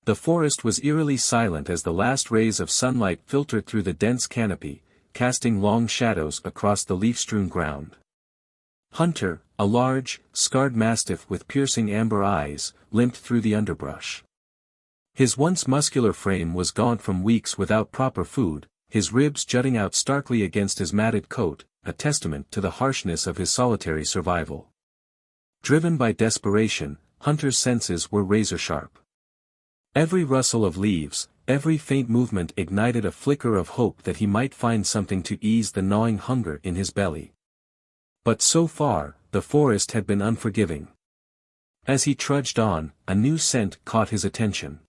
The forest was eerily silent as the last rays of sunlight filtered through the dense canopy, casting long shadows across the leaf-strewn ground. Hunter, a large, scarred mastiff with piercing amber eyes, limped through the underbrush. His once muscular frame was gaunt from weeks without proper food, his ribs jutting out starkly against his matted coat, a testament to the harshness of his solitary survival. Driven by desperation, Hunter's senses were razor-sharp. Every rustle of leaves, every faint movement ignited a flicker of hope that he might find something to ease the gnawing hunger in his belly. But so far, the forest had been unforgiving. As he trudged on, a new scent caught his attention.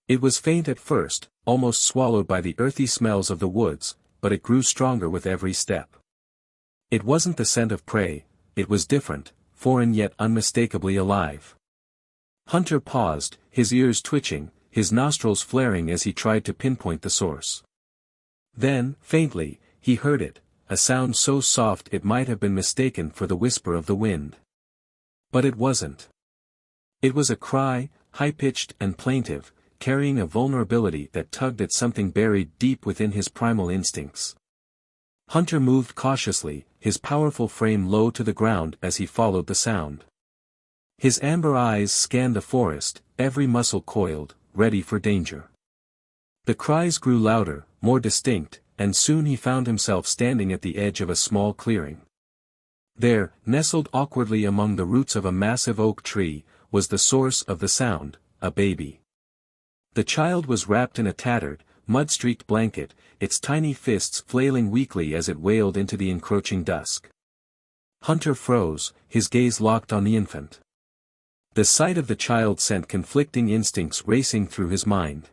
It was faint at first, almost swallowed by the earthy smells of the woods, but it grew stronger with every step. It wasn't the scent of prey, it was different, foreign yet unmistakably alive. Hunter paused, his ears twitching, his nostrils flaring as he tried to pinpoint the source. Then, faintly, he heard it, a sound so soft it might have been mistaken for the whisper of the wind. But it wasn't. It was a cry, high-pitched and plaintive, carrying a vulnerability that tugged at something buried deep within his primal instincts. Hunter moved cautiously, his powerful frame low to the ground as he followed the sound. His amber eyes scanned the forest, every muscle coiled, ready for danger. The cries grew louder, more distinct, and soon he found himself standing at the edge of a small clearing. There, nestled awkwardly among the roots of a massive oak tree, was the source of the sound, a baby. The child was wrapped in a tattered, mud-streaked blanket, its tiny fists flailing weakly as it wailed into the encroaching dusk. Hunter froze, his gaze locked on the infant. The sight of the child sent conflicting instincts racing through his mind.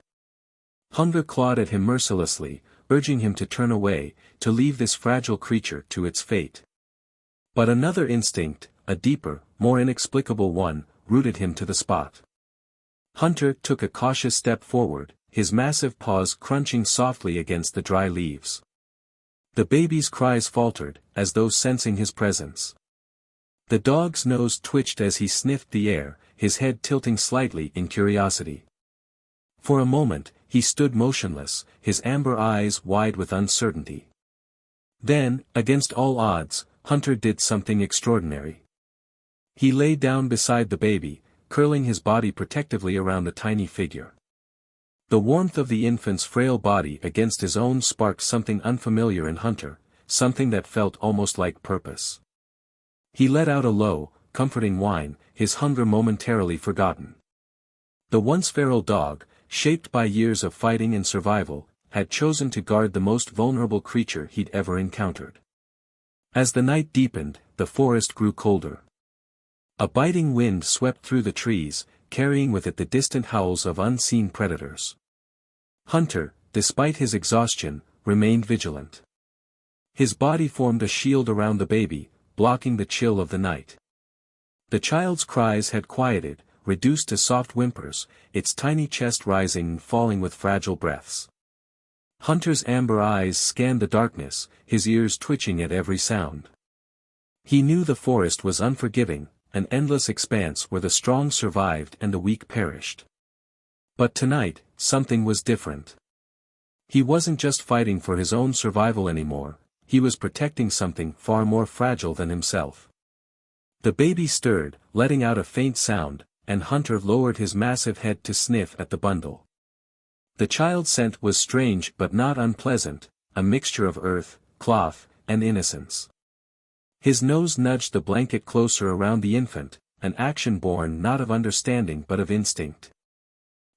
Hunger clawed at him mercilessly, urging him to turn away, to leave this fragile creature to its fate. But another instinct, a deeper, more inexplicable one, rooted him to the spot. Hunter took a cautious step forward, his massive paws crunching softly against the dry leaves. The baby's cries faltered, as though sensing his presence. The dog's nose twitched as he sniffed the air, his head tilting slightly in curiosity. For a moment, he stood motionless, his amber eyes wide with uncertainty. Then, against all odds, Hunter did something extraordinary. He lay down beside the baby, curling his body protectively around the tiny figure. The warmth of the infant's frail body against his own sparked something unfamiliar in Hunter, something that felt almost like purpose. He let out a low, comforting whine, his hunger momentarily forgotten. The once feral dog, shaped by years of fighting and survival, had chosen to guard the most vulnerable creature he'd ever encountered. As the night deepened, the forest grew colder. A biting wind swept through the trees, carrying with it the distant howls of unseen predators. Hunter, despite his exhaustion, remained vigilant. His body formed a shield around the baby, blocking the chill of the night. The child's cries had quieted, reduced to soft whimpers, its tiny chest rising and falling with fragile breaths. Hunter's amber eyes scanned the darkness, his ears twitching at every sound. He knew the forest was unforgiving, an endless expanse where the strong survived and the weak perished. But tonight, something was different. He wasn't just fighting for his own survival anymore, he was protecting something far more fragile than himself. The baby stirred, letting out a faint sound, and Hunter lowered his massive head to sniff at the bundle. The child's scent was strange but not unpleasant, a mixture of earth, cloth, and innocence. His nose nudged the blanket closer around the infant, an action born not of understanding but of instinct.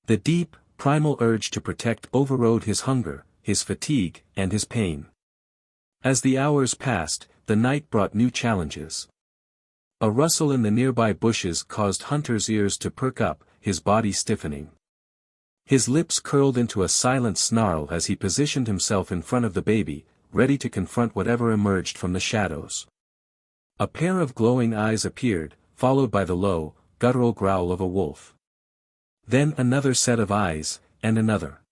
The deep, primal urge to protect overrode his hunger, his fatigue, and his pain. As the hours passed, the night brought new challenges. A rustle in the nearby bushes caused Hunter's ears to perk up, his body stiffening. His lips curled into a silent snarl as he positioned himself in front of the baby, ready to confront whatever emerged from the shadows. A pair of glowing eyes appeared, followed by the low, guttural growl of a wolf. Then another set of eyes, and another.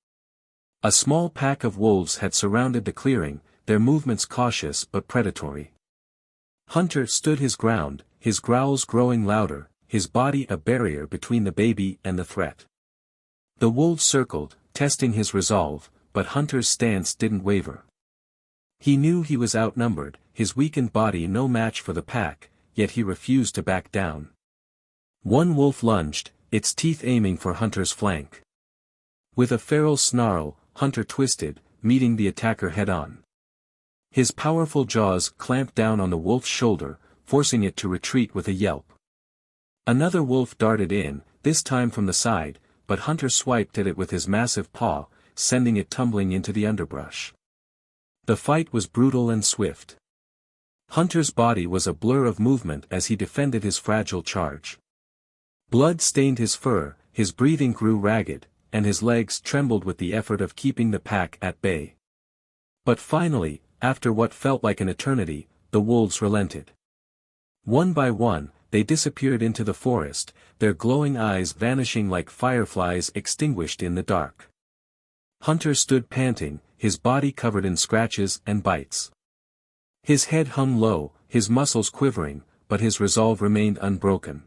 A small pack of wolves had surrounded the clearing, their movements cautious but predatory. Hunter stood his ground, his growls growing louder, his body a barrier between the baby and the threat. The wolves circled, testing his resolve, but Hunter's stance didn't waver. He knew he was outnumbered, his weakened body no match for the pack, yet he refused to back down. One wolf lunged, its teeth aiming for Hunter's flank. With a feral snarl, Hunter twisted, meeting the attacker head-on. His powerful jaws clamped down on the wolf's shoulder, forcing it to retreat with a yelp. Another wolf darted in, this time from the side, but Hunter swiped at it with his massive paw, sending it tumbling into the underbrush. The fight was brutal and swift. Hunter's body was a blur of movement as he defended his fragile charge. Blood stained his fur, his breathing grew ragged, and his legs trembled with the effort of keeping the pack at bay. But finally, after what felt like an eternity, the wolves relented. One by one, they disappeared into the forest, their glowing eyes vanishing like fireflies extinguished in the dark. Hunter stood panting, his body covered in scratches and bites. His head hung low, his muscles quivering, but his resolve remained unbroken.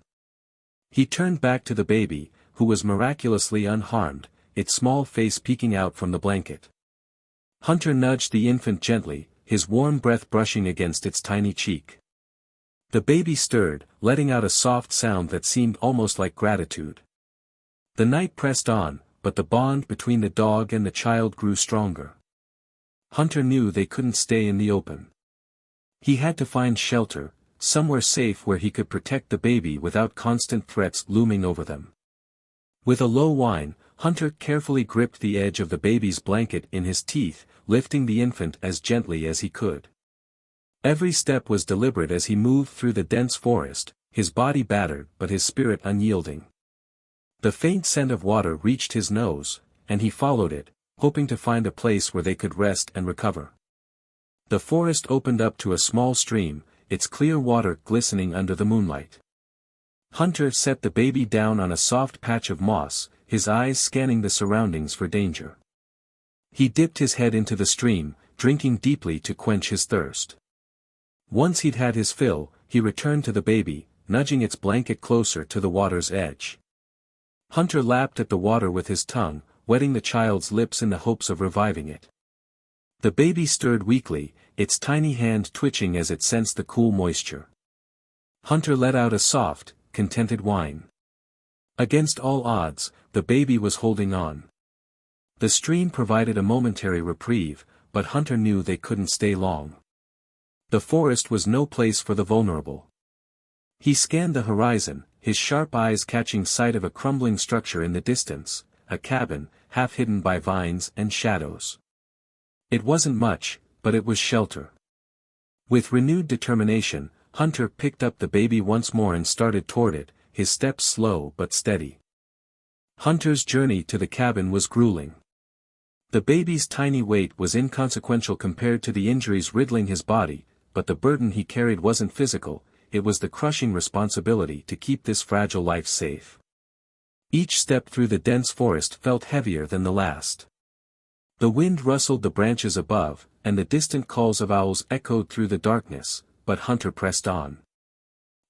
He turned back to the baby, who was miraculously unharmed, its small face peeking out from the blanket. Hunter nudged the infant gently, his warm breath brushing against its tiny cheek. The baby stirred, letting out a soft sound that seemed almost like gratitude. The night pressed on, but the bond between the dog and the child grew stronger. Hunter knew they couldn't stay in the open. He had to find shelter, somewhere safe where he could protect the baby without constant threats looming over them. With a low whine, Hunter carefully gripped the edge of the baby's blanket in his teeth, lifting the infant as gently as he could. Every step was deliberate as he moved through the dense forest, his body battered but his spirit unyielding. The faint scent of water reached his nose, and he followed it, hoping to find a place where they could rest and recover. The forest opened up to a small stream, its clear water glistening under the moonlight. Hunter set the baby down on a soft patch of moss, his eyes scanning the surroundings for danger. He dipped his head into the stream, drinking deeply to quench his thirst. Once he'd had his fill, he returned to the baby, nudging its blanket closer to the water's edge. Hunter lapped at the water with his tongue, wetting the child's lips in the hopes of reviving it. The baby stirred weakly, its tiny hand twitching as it sensed the cool moisture. Hunter let out a soft, contented whine. Against all odds, the baby was holding on. The stream provided a momentary reprieve, but Hunter knew they couldn't stay long. The forest was no place for the vulnerable. He scanned the horizon, his sharp eyes catching sight of a crumbling structure in the distance, a cabin, half hidden by vines and shadows. It wasn't much, but it was shelter. With renewed determination, Hunter picked up the baby once more and started toward it, his steps slow but steady. Hunter's journey to the cabin was grueling. The baby's tiny weight was inconsequential compared to the injuries riddling his body, but the burden he carried wasn't physical, it was the crushing responsibility to keep this fragile life safe. Each step through the dense forest felt heavier than the last. The wind rustled the branches above, and the distant calls of owls echoed through the darkness, but Hunter pressed on.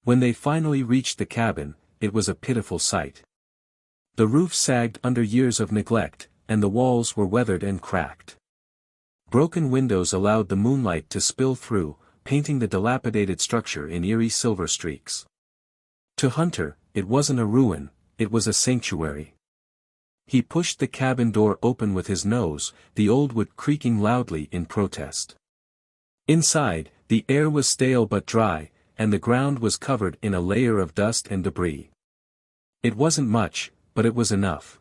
When they finally reached the cabin, it was a pitiful sight. The roof sagged under years of neglect, and the walls were weathered and cracked. Broken windows allowed the moonlight to spill through, painting the dilapidated structure in eerie silver streaks. To Hunter, it wasn't a ruin, it was a sanctuary. He pushed the cabin door open with his nose, the old wood creaking loudly in protest. Inside, the air was stale but dry, and the ground was covered in a layer of dust and debris. It wasn't much, but it was enough.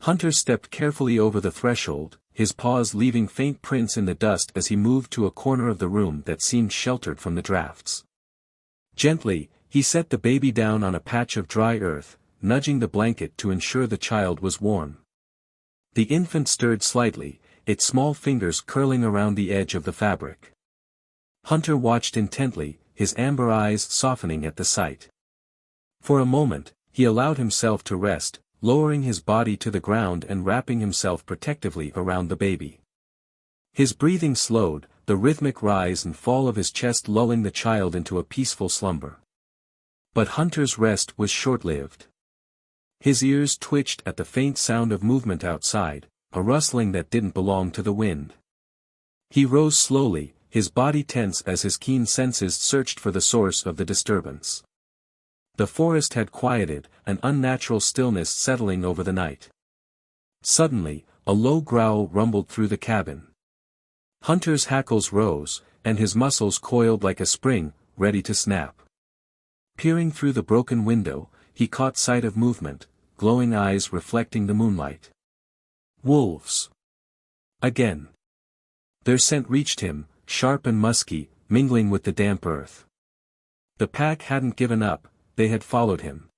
Hunter stepped carefully over the threshold, his paws leaving faint prints in the dust as he moved to a corner of the room that seemed sheltered from the drafts. Gently, he set the baby down on a patch of dry earth, nudging the blanket to ensure the child was warm. The infant stirred slightly, its small fingers curling around the edge of the fabric. Hunter watched intently, his amber eyes softening at the sight. For a moment, he allowed himself to rest, lowering his body to the ground and wrapping himself protectively around the baby. His breathing slowed, the rhythmic rise and fall of his chest lulling the child into a peaceful slumber. But Hunter's rest was short-lived. His ears twitched at the faint sound of movement outside, a rustling that didn't belong to the wind. He rose slowly, his body tense as his keen senses searched for the source of the disturbance. The forest had quieted, an unnatural stillness settling over the night. Suddenly, a low growl rumbled through the cabin. Hunter's hackles rose, and his muscles coiled like a spring, ready to snap. Peering through the broken window, he caught sight of movement, glowing eyes reflecting the moonlight. Wolves. Again. Their scent reached him, sharp and musky, mingling with the damp earth. The pack hadn't given up, they had followed him.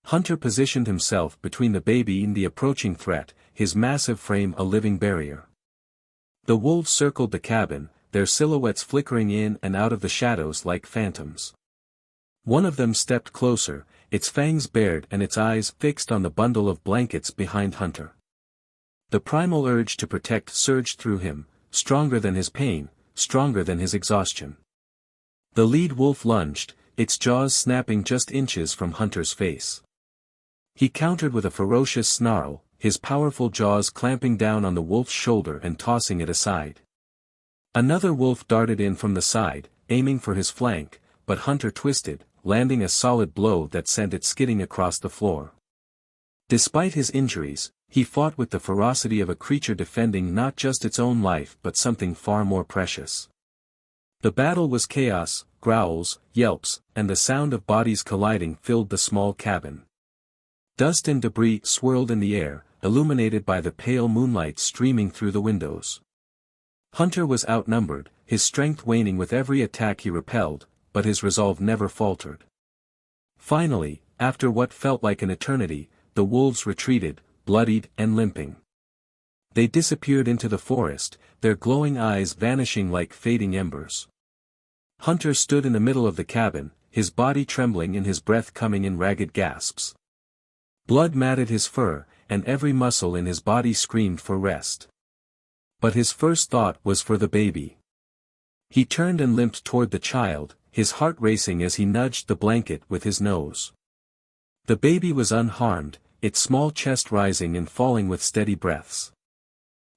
Hunter positioned himself between the baby and the approaching threat, his massive frame a living barrier. The wolves circled the cabin, their silhouettes flickering in and out of the shadows like phantoms. One of them stepped closer, its fangs bared and its eyes fixed on the bundle of blankets behind Hunter. The primal urge to protect surged through him, stronger than his pain, stronger than his exhaustion. The lead wolf lunged, its jaws snapping just inches from Hunter's face. He countered with a ferocious snarl, his powerful jaws clamping down on the wolf's shoulder and tossing it aside. Another wolf darted in from the side, aiming for his flank, but Hunter twisted, landing a solid blow that sent it skidding across the floor. Despite his injuries, he fought with the ferocity of a creature defending not just its own life but something far more precious. The battle was chaos, growls, yelps, and the sound of bodies colliding filled the small cabin. Dust and debris swirled in the air, illuminated by the pale moonlight streaming through the windows. Hunter was outnumbered, his strength waning with every attack he repelled, but his resolve never faltered. Finally, after what felt like an eternity, the wolves retreated, bloodied and limping. They disappeared into the forest, their glowing eyes vanishing like fading embers. Hunter stood in the middle of the cabin, his body trembling and his breath coming in ragged gasps. Blood matted his fur, and every muscle in his body screamed for rest. But his first thought was for the baby. He turned and limped toward the child, his heart racing as he nudged the blanket with his nose. The baby was unharmed, its small chest rising and falling with steady breaths.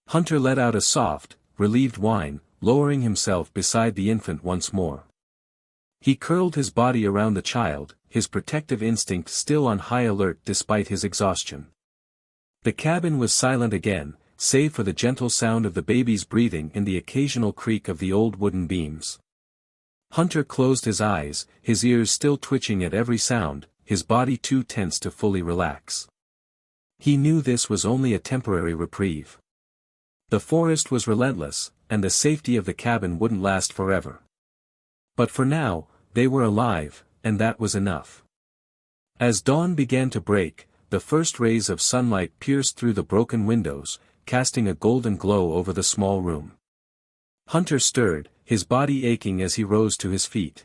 Hunter let out a soft, relieved whine, lowering himself beside the infant once more. He curled his body around the child, his protective instinct still on high alert despite his exhaustion. The cabin was silent again, save for the gentle sound of the baby's breathing and the occasional creak of the old wooden beams. Hunter closed his eyes, his ears still twitching at every sound, his body too tense to fully relax. He knew this was only a temporary reprieve. The forest was relentless, and the safety of the cabin wouldn't last forever. But for now, they were alive, and that was enough. As dawn began to break, the first rays of sunlight pierced through the broken windows, casting a golden glow over the small room. Hunter stirred, his body aching as he rose to his feet.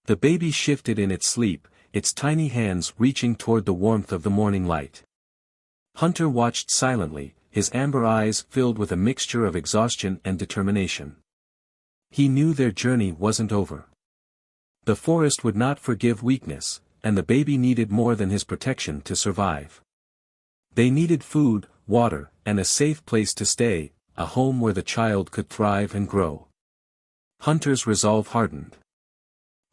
The baby shifted in its sleep, its tiny hands reaching toward the warmth of the morning light. Hunter watched silently, his amber eyes filled with a mixture of exhaustion and determination. He knew their journey wasn't over. The forest would not forgive weakness, and the baby needed more than his protection to survive. They needed food, water, and a safe place to stay, a home where the child could thrive and grow. Hunter's resolve hardened.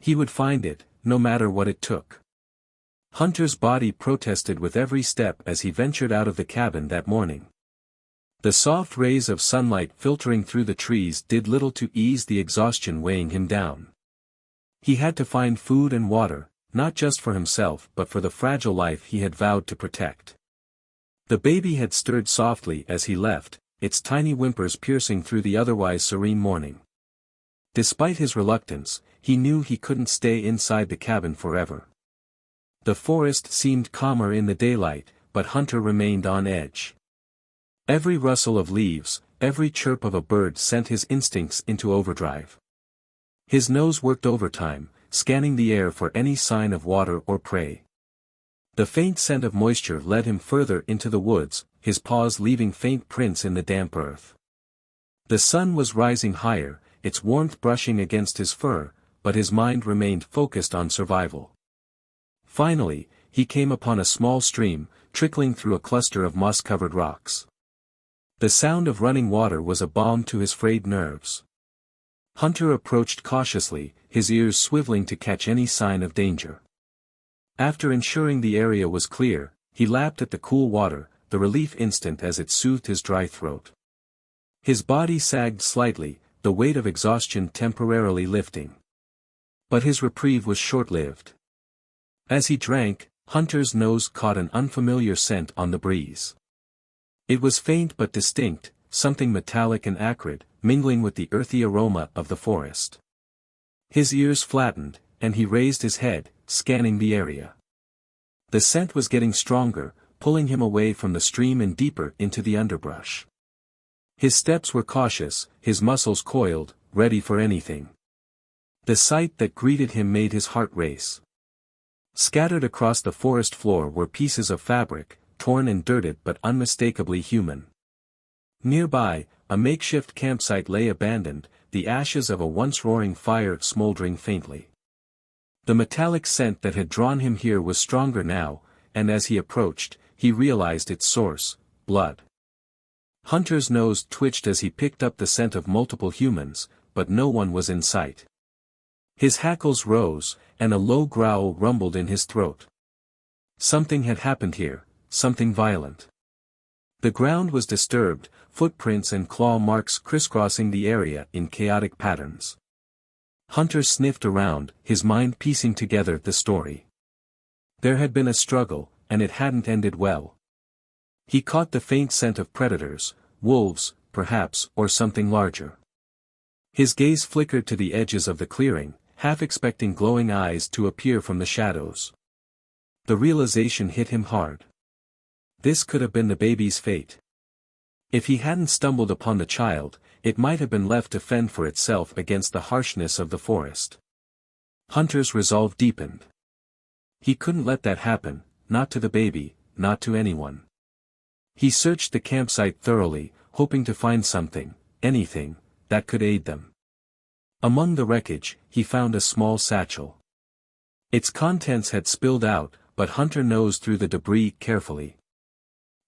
He would find it, no matter what it took. Hunter's body protested with every step as he ventured out of the cabin that morning. The soft rays of sunlight filtering through the trees did little to ease the exhaustion weighing him down. He had to find food and water, not just for himself but for the fragile life he had vowed to protect. The baby had stirred softly as he left, its tiny whimpers piercing through the otherwise serene morning. Despite his reluctance, he knew he couldn't stay inside the cabin forever. The forest seemed calmer in the daylight, but Hunter remained on edge. Every rustle of leaves, every chirp of a bird sent his instincts into overdrive. His nose worked overtime, scanning the air for any sign of water or prey. The faint scent of moisture led him further into the woods, his paws leaving faint prints in the damp earth. The sun was rising higher, its warmth brushing against his fur, but his mind remained focused on survival. Finally, he came upon a small stream, trickling through a cluster of moss-covered rocks. The sound of running water was a balm to his frayed nerves. Hunter approached cautiously, his ears swiveling to catch any sign of danger. After ensuring the area was clear, he lapped at the cool water, the relief instant as it soothed his dry throat. His body sagged slightly, the weight of exhaustion temporarily lifting. But his reprieve was short-lived. As he drank, Hunter's nose caught an unfamiliar scent on the breeze. It was faint but distinct, something metallic and acrid, mingling with the earthy aroma of the forest. His ears flattened, and he raised his head, scanning the area. The scent was getting stronger, pulling him away from the stream and deeper into the underbrush. His steps were cautious, his muscles coiled, ready for anything. The sight that greeted him made his heart race. Scattered across the forest floor were pieces of fabric, torn and dirted but unmistakably human. Nearby, a makeshift campsite lay abandoned, the ashes of a once roaring fire smoldering faintly. The metallic scent that had drawn him here was stronger now, and as he approached, he realized its source: blood. Hunter's nose twitched as he picked up the scent of multiple humans, but no one was in sight. His hackles rose, and a low growl rumbled in his throat. Something had happened here, something violent. The ground was disturbed, footprints and claw marks crisscrossing the area in chaotic patterns. Hunter sniffed around, his mind piecing together the story. There had been a struggle, and it hadn't ended well. He caught the faint scent of predators, wolves, perhaps, or something larger. His gaze flickered to the edges of the clearing, half expecting glowing eyes to appear from the shadows. The realization hit him hard. This could have been the baby's fate. If he hadn't stumbled upon the child, it might have been left to fend for itself against the harshness of the forest. Hunter's resolve deepened. He couldn't let that happen, not to the baby, not to anyone. He searched the campsite thoroughly, hoping to find something, anything, that could aid them. Among the wreckage, he found a small satchel. Its contents had spilled out, but Hunter nosed through the debris carefully.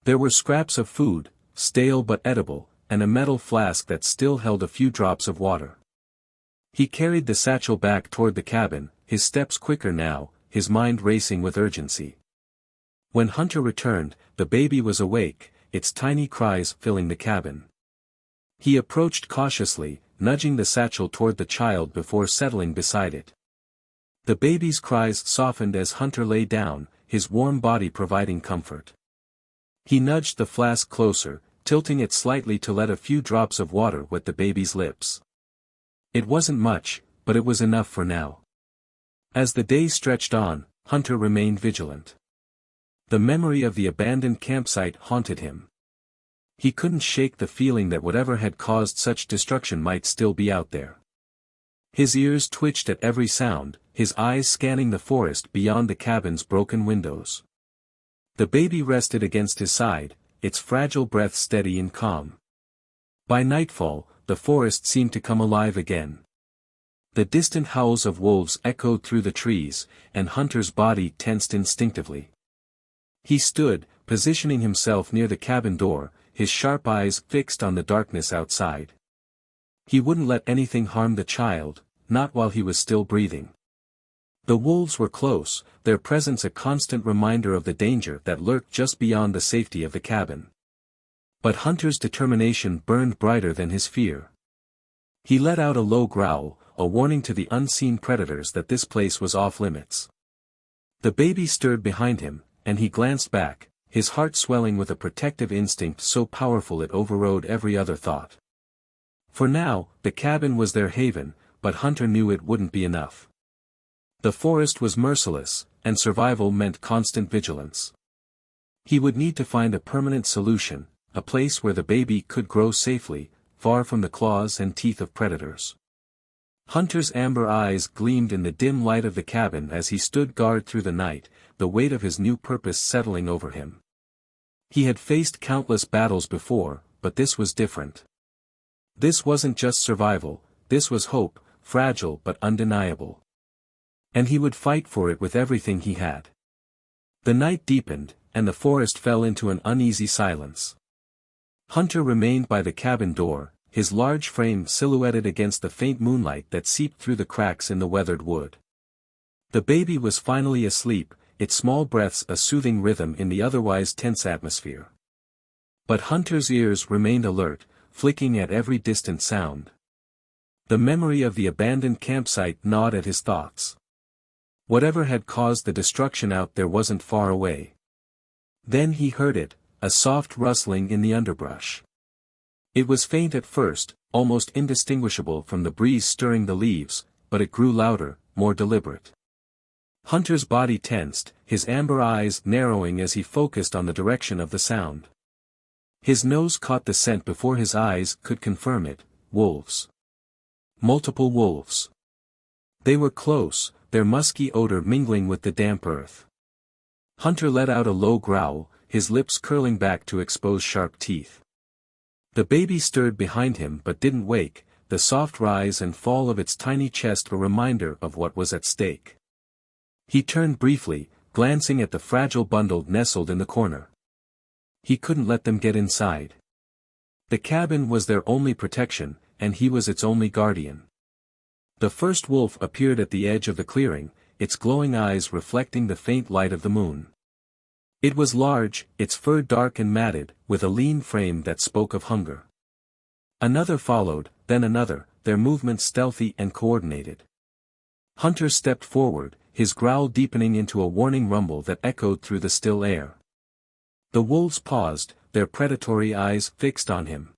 There were scraps of food, stale but edible, and a metal flask that still held a few drops of water. He carried the satchel back toward the cabin, his steps quicker now, his mind racing with urgency. When Hunter returned, the baby was awake, its tiny cries filling the cabin. He approached cautiously, nudging the satchel toward the child before settling beside it. The baby's cries softened as Hunter lay down, his warm body providing comfort. He nudged the flask closer, tilting it slightly to let a few drops of water wet the baby's lips. It wasn't much, but it was enough for now. As the day stretched on, Hunter remained vigilant. The memory of the abandoned campsite haunted him. He couldn't shake the feeling that whatever had caused such destruction might still be out there. His ears twitched at every sound, his eyes scanning the forest beyond the cabin's broken windows. The baby rested against his side, its fragile breath steady and calm. By nightfall, the forest seemed to come alive again. The distant howls of wolves echoed through the trees, and Hunter's body tensed instinctively. He stood, positioning himself near the cabin door, his sharp eyes fixed on the darkness outside. He wouldn't let anything harm the child, not while he was still breathing. The wolves were close, their presence a constant reminder of the danger that lurked just beyond the safety of the cabin. But Hunter's determination burned brighter than his fear. He let out a low growl, a warning to the unseen predators that this place was off limits. The baby stirred behind him, and he glanced back, his heart swelling with a protective instinct so powerful it overrode every other thought. For now, the cabin was their haven, but Hunter knew it wouldn't be enough. The forest was merciless, and survival meant constant vigilance. He would need to find a permanent solution, a place where the baby could grow safely, far from the claws and teeth of predators. Hunter's amber eyes gleamed in the dim light of the cabin as he stood guard through the night, the weight of his new purpose settling over him. He had faced countless battles before, but this was different. This wasn't just survival, this was hope, fragile but undeniable. And he would fight for it with everything he had. The night deepened, and the forest fell into an uneasy silence. Hunter remained by the cabin door, his large frame silhouetted against the faint moonlight that seeped through the cracks in the weathered wood. The baby was finally asleep, its small breaths a soothing rhythm in the otherwise tense atmosphere. But Hunter's ears remained alert, flicking at every distant sound. The memory of the abandoned campsite gnawed at his thoughts. Whatever had caused the destruction out there wasn't far away. Then he heard it, a soft rustling in the underbrush. It was faint at first, almost indistinguishable from the breeze stirring the leaves, but it grew louder, more deliberate. Hunter's body tensed, his amber eyes narrowing as he focused on the direction of the sound. His nose caught the scent before his eyes could confirm it: wolves. Multiple wolves. They were close, their musky odor mingling with the damp earth. Hunter let out a low growl, his lips curling back to expose sharp teeth. The baby stirred behind him but didn't wake, the soft rise and fall of its tiny chest a reminder of what was at stake. He turned briefly, glancing at the fragile bundle nestled in the corner. He couldn't let them get inside. The cabin was their only protection, and he was its only guardian. The first wolf appeared at the edge of the clearing, its glowing eyes reflecting the faint light of the moon. It was large, its fur dark and matted, with a lean frame that spoke of hunger. Another followed, then another, their movements stealthy and coordinated. Hunter stepped forward, his growl deepening into a warning rumble that echoed through the still air. The wolves paused, their predatory eyes fixed on him.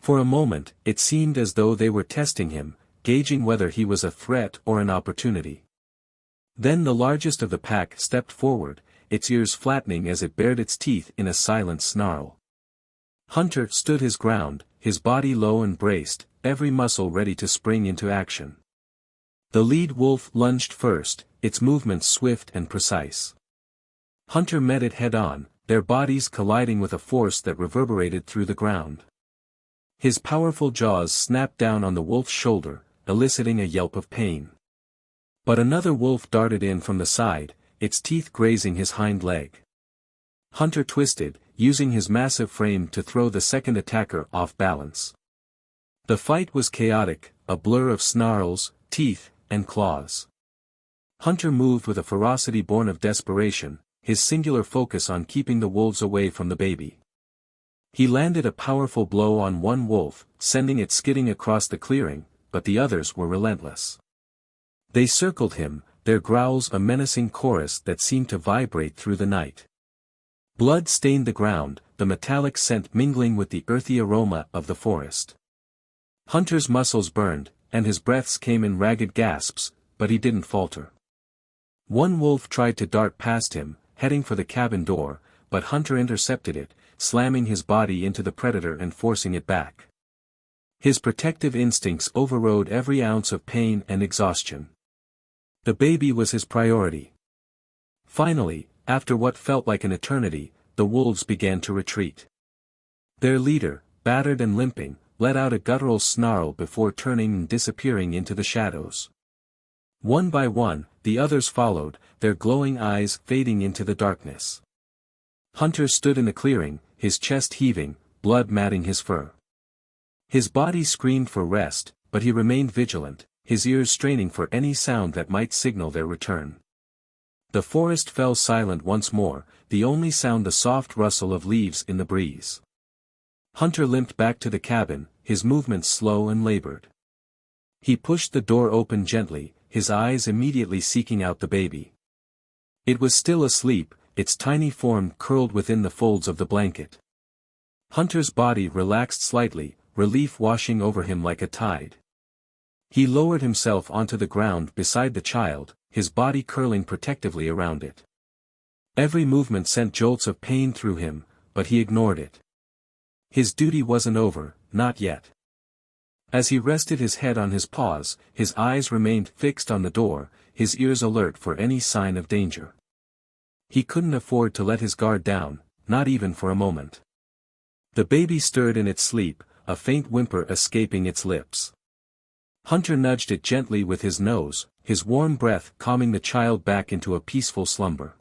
For a moment, it seemed as though they were testing him, gauging whether he was a threat or an opportunity. Then the largest of the pack stepped forward, its ears flattening as it bared its teeth in a silent snarl. Hunter stood his ground, his body low and braced, every muscle ready to spring into action. The lead wolf lunged first, its movements swift and precise. Hunter met it head-on, their bodies colliding with a force that reverberated through the ground. His powerful jaws snapped down on the wolf's shoulder, eliciting a yelp of pain. But another wolf darted in from the side, its teeth grazing his hind leg. Hunter twisted, using his massive frame to throw the second attacker off balance. The fight was chaotic, a blur of snarls, teeth, and claws. Hunter moved with a ferocity born of desperation, his singular focus on keeping the wolves away from the baby. He landed a powerful blow on one wolf, sending it skidding across the clearing, but the others were relentless. They circled him, their growls a menacing chorus that seemed to vibrate through the night. Blood stained the ground, the metallic scent mingling with the earthy aroma of the forest. Hunter's muscles burned, and his breaths came in ragged gasps, but he didn't falter. One wolf tried to dart past him, heading for the cabin door, but Hunter intercepted it, slamming his body into the predator and forcing it back. His protective instincts overrode every ounce of pain and exhaustion. The baby was his priority. Finally, after what felt like an eternity, the wolves began to retreat. Their leader, battered and limping, let out a guttural snarl before turning and disappearing into the shadows. One by one, the others followed, their glowing eyes fading into the darkness. Hunter stood in the clearing, his chest heaving, blood matting his fur. His body screamed for rest, but he remained vigilant, his ears straining for any sound that might signal their return. The forest fell silent once more, the only sound the soft rustle of leaves in the breeze. Hunter limped back to the cabin, his movements slow and labored. He pushed the door open gently, his eyes immediately seeking out the baby. It was still asleep, its tiny form curled within the folds of the blanket. Hunter's body relaxed slightly, relief washing over him like a tide. He lowered himself onto the ground beside the child, his body curling protectively around it. Every movement sent jolts of pain through him, but he ignored it. His duty wasn't over, not yet. As he rested his head on his paws, his eyes remained fixed on the door, his ears alert for any sign of danger. He couldn't afford to let his guard down, not even for a moment. The baby stirred in its sleep, a faint whimper escaping its lips. Hunter nudged it gently with his nose, his warm breath calming the child back into a peaceful slumber.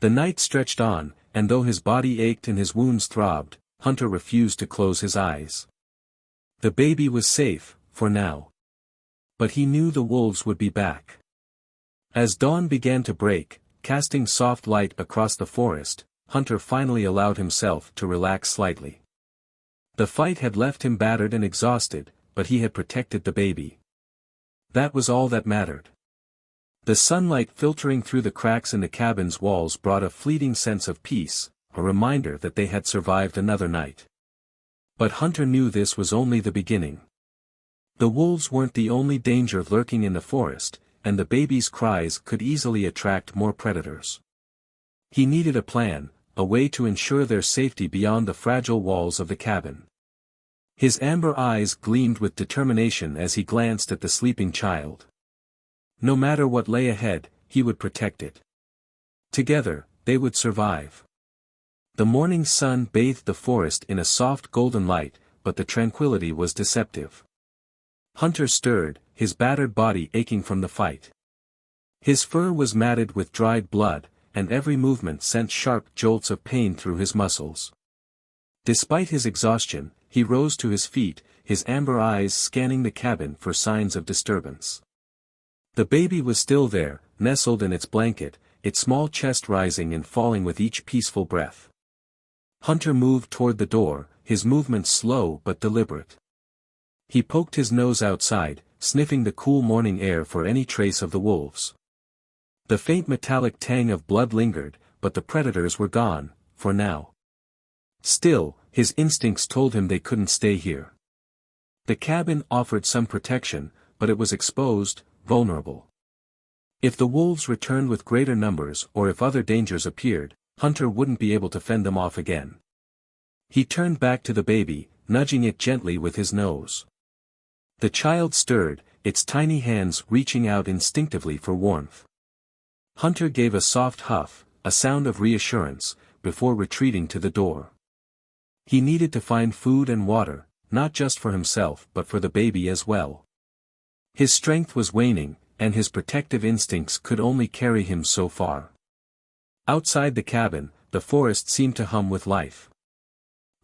The night stretched on, and though his body ached and his wounds throbbed, Hunter refused to close his eyes. The baby was safe, for now. But he knew the wolves would be back. As dawn began to break, casting soft light across the forest, Hunter finally allowed himself to relax slightly. The fight had left him battered and exhausted, but he had protected the baby. That was all that mattered. The sunlight filtering through the cracks in the cabin's walls brought a fleeting sense of peace, a reminder that they had survived another night. But Hunter knew this was only the beginning. The wolves weren't the only danger lurking in the forest, and the baby's cries could easily attract more predators. He needed a plan, a way to ensure their safety beyond the fragile walls of the cabin. His amber eyes gleamed with determination as he glanced at the sleeping child. No matter what lay ahead, he would protect it. Together, they would survive. The morning sun bathed the forest in a soft golden light, but the tranquility was deceptive. Hunter stirred, his battered body aching from the fight. His fur was matted with dried blood, and every movement sent sharp jolts of pain through his muscles. Despite his exhaustion, he rose to his feet, his amber eyes scanning the cabin for signs of disturbance. The baby was still there, nestled in its blanket, its small chest rising and falling with each peaceful breath. Hunter moved toward the door, his movements slow but deliberate. He poked his nose outside, sniffing the cool morning air for any trace of the wolves. The faint metallic tang of blood lingered, but the predators were gone, for now. Still, his instincts told him they couldn't stay here. The cabin offered some protection, but it was exposed, vulnerable. If the wolves returned with greater numbers or if other dangers appeared, Hunter wouldn't be able to fend them off again. He turned back to the baby, nudging it gently with his nose. The child stirred, its tiny hands reaching out instinctively for warmth. Hunter gave a soft huff, a sound of reassurance, before retreating to the door. He needed to find food and water, not just for himself but for the baby as well. His strength was waning, and his protective instincts could only carry him so far. Outside the cabin, the forest seemed to hum with life.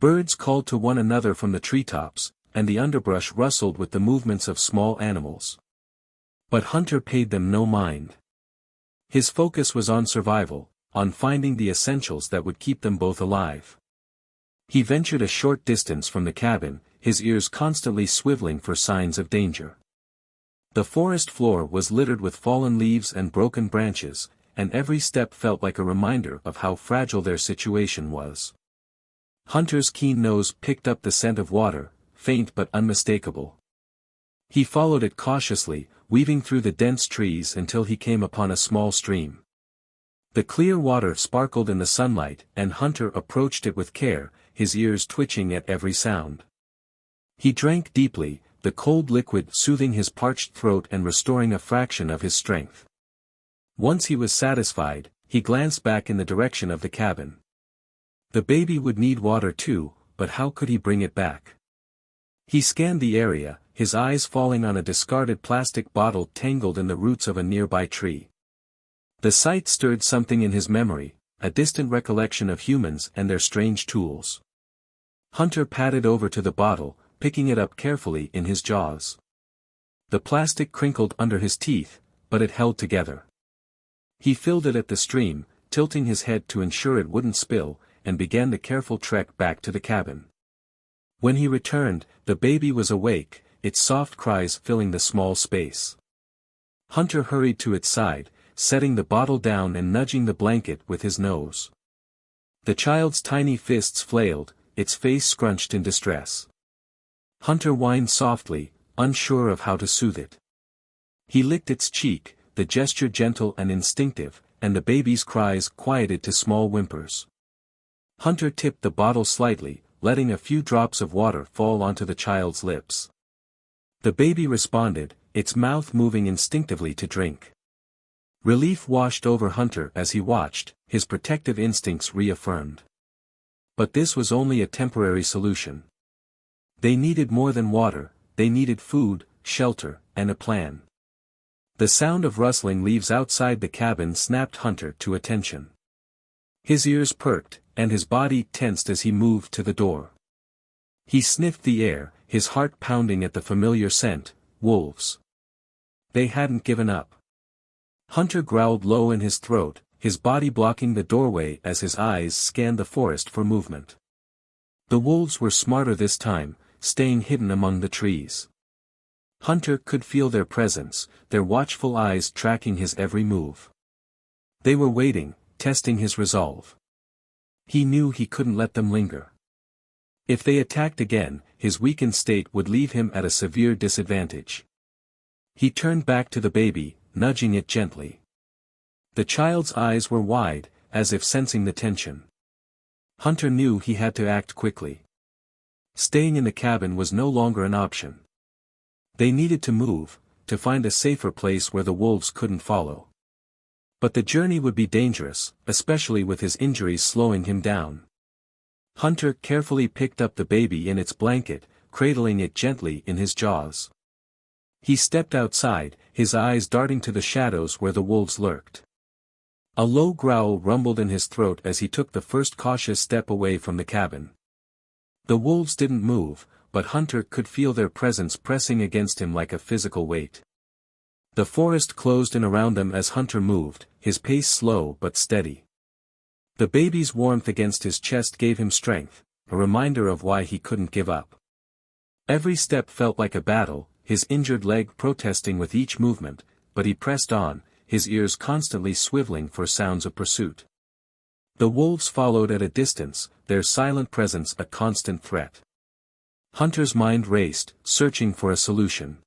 Birds called to one another from the treetops, and the underbrush rustled with the movements of small animals. But Hunter paid them no mind. His focus was on survival, on finding the essentials that would keep them both alive. He ventured a short distance from the cabin, his ears constantly swiveling for signs of danger. The forest floor was littered with fallen leaves and broken branches, and every step felt like a reminder of how fragile their situation was. Hunter's keen nose picked up the scent of water, faint but unmistakable. He followed it cautiously, weaving through the dense trees until he came upon a small stream. The clear water sparkled in the sunlight, and Hunter approached it with care, his ears twitching at every sound. He drank deeply, the cold liquid soothing his parched throat and restoring a fraction of his strength. Once he was satisfied, he glanced back in the direction of the cabin. The baby would need water too, but how could he bring it back? He scanned the area, his eyes falling on a discarded plastic bottle tangled in the roots of a nearby tree. The sight stirred something in his memory, a distant recollection of humans and their strange tools. Hunter padded over to the bottle, picking it up carefully in his jaws. The plastic crinkled under his teeth, but it held together. He filled it at the stream, tilting his head to ensure it wouldn't spill, and began the careful trek back to the cabin. When he returned, the baby was awake, its soft cries filling the small space. Hunter hurried to its side, setting the bottle down and nudging the blanket with his nose. The child's tiny fists flailed, its face scrunched in distress. Hunter whined softly, unsure of how to soothe it. He licked its cheek, the gesture gentle and instinctive, and the baby's cries quieted to small whimpers. Hunter tipped the bottle slightly, letting a few drops of water fall onto the child's lips. The baby responded, its mouth moving instinctively to drink. Relief washed over Hunter as he watched, his protective instincts reaffirmed. But this was only a temporary solution. They needed more than water, they needed food, shelter, and a plan. The sound of rustling leaves outside the cabin snapped Hunter to attention. His ears perked, and his body tensed as he moved to the door. He sniffed the air, his heart pounding at the familiar scent: wolves. They hadn't given up. Hunter growled low in his throat, his body blocking the doorway as his eyes scanned the forest for movement. The wolves were smarter this time, staying hidden among the trees. Hunter could feel their presence, their watchful eyes tracking his every move. They were waiting, testing his resolve. He knew he couldn't let them linger. If they attacked again, his weakened state would leave him at a severe disadvantage. He turned back to the baby, nudging it gently. The child's eyes were wide, as if sensing the tension. Hunter knew he had to act quickly. Staying in the cabin was no longer an option. They needed to move, to find a safer place where the wolves couldn't follow. But the journey would be dangerous, especially with his injuries slowing him down. Hunter carefully picked up the baby in its blanket, cradling it gently in his jaws. He stepped outside, his eyes darting to the shadows where the wolves lurked. A low growl rumbled in his throat as he took the first cautious step away from the cabin. The wolves didn't move, but Hunter could feel their presence pressing against him like a physical weight. The forest closed in around them as Hunter moved, his pace slow but steady. The baby's warmth against his chest gave him strength, a reminder of why he couldn't give up. Every step felt like a battle, his injured leg protesting with each movement, but he pressed on, his ears constantly swiveling for sounds of pursuit. The wolves followed at a distance, their silent presence a constant threat. Hunter's mind raced, searching for a solution.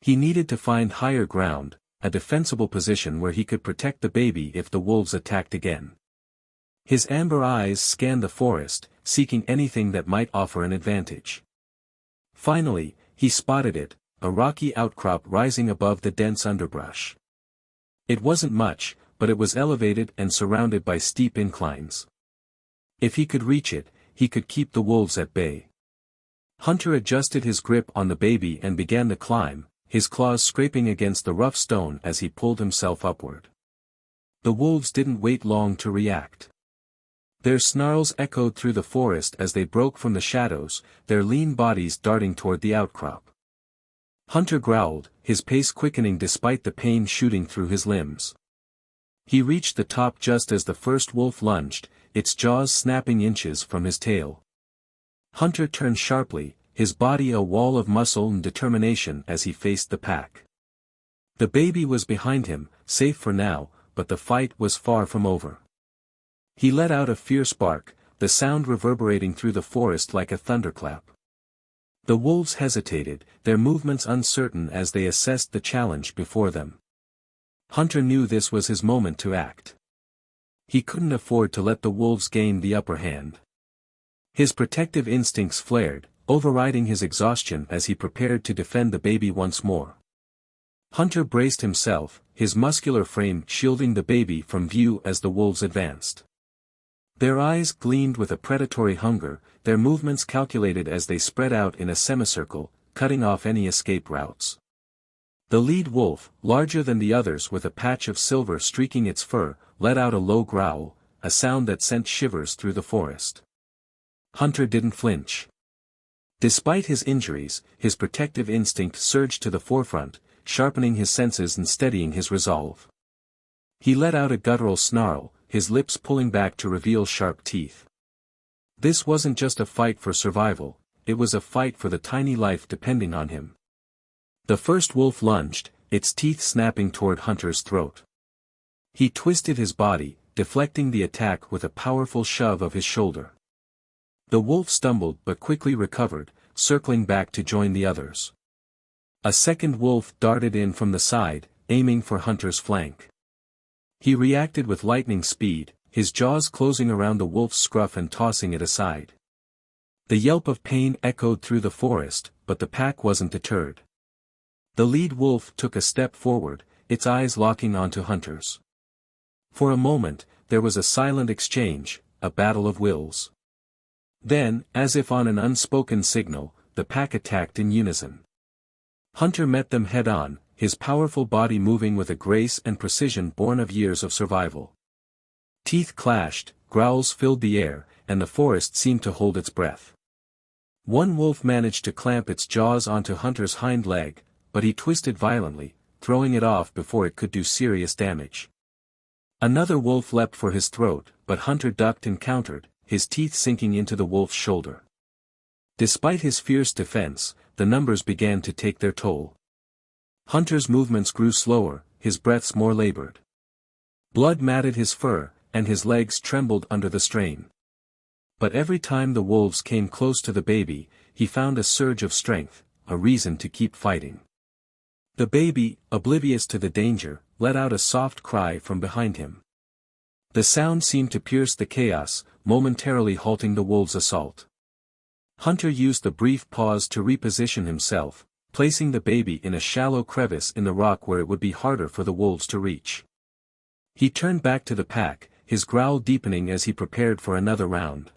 He needed to find higher ground, a defensible position where he could protect the baby if the wolves attacked again. His amber eyes scanned the forest, seeking anything that might offer an advantage. Finally, he spotted it, a rocky outcrop rising above the dense underbrush. It wasn't much, but it was elevated and surrounded by steep inclines. If he could reach it, he could keep the wolves at bay. Hunter adjusted his grip on the baby and began to climb, his claws scraping against the rough stone as he pulled himself upward. The wolves didn't wait long to react. Their snarls echoed through the forest as they broke from the shadows, their lean bodies darting toward the outcrop. Hunter growled, his pace quickening despite the pain shooting through his limbs. He reached the top just as the first wolf lunged, its jaws snapping inches from his tail. Hunter turned sharply, his body a wall of muscle and determination as he faced the pack. The baby was behind him, safe for now, but the fight was far from over. He let out a fierce bark, the sound reverberating through the forest like a thunderclap. The wolves hesitated, their movements uncertain as they assessed the challenge before them. Hunter knew this was his moment to act. He couldn't afford to let the wolves gain the upper hand. His protective instincts flared, overriding his exhaustion as he prepared to defend the baby once more. Hunter braced himself, his muscular frame shielding the baby from view as the wolves advanced. Their eyes gleamed with a predatory hunger, their movements calculated as they spread out in a semicircle, cutting off any escape routes. The lead wolf, larger than the others with a patch of silver streaking its fur, let out a low growl, a sound that sent shivers through the forest. Hunter didn't flinch. Despite his injuries, his protective instinct surged to the forefront, sharpening his senses and steadying his resolve. He let out a guttural snarl, his lips pulling back to reveal sharp teeth. This wasn't just a fight for survival, it was a fight for the tiny life depending on him. The first wolf lunged, its teeth snapping toward Hunter's throat. He twisted his body, deflecting the attack with a powerful shove of his shoulder. The wolf stumbled but quickly recovered, circling back to join the others. A second wolf darted in from the side, aiming for Hunter's flank. He reacted with lightning speed, his jaws closing around the wolf's scruff and tossing it aside. The yelp of pain echoed through the forest, but the pack wasn't deterred. The lead wolf took a step forward, its eyes locking onto Hunter's. For a moment, there was a silent exchange, a battle of wills. Then, as if on an unspoken signal, the pack attacked in unison. Hunter met them head-on, his powerful body moving with a grace and precision born of years of survival. Teeth clashed, growls filled the air, and the forest seemed to hold its breath. One wolf managed to clamp its jaws onto Hunter's hind leg, but he twisted violently, throwing it off before it could do serious damage. Another wolf leapt for his throat, but Hunter ducked and countered, his teeth sinking into the wolf's shoulder. Despite his fierce defense, the numbers began to take their toll. Hunter's movements grew slower, his breaths more labored. Blood matted his fur, and his legs trembled under the strain. But every time the wolves came close to the baby, he found a surge of strength, a reason to keep fighting. The baby, oblivious to the danger, let out a soft cry from behind him. The sound seemed to pierce the chaos, momentarily halting the wolves' assault. Hunter used the brief pause to reposition himself, placing the baby in a shallow crevice in the rock where it would be harder for the wolves to reach. He turned back to the pack, his growl deepening as he prepared for another round.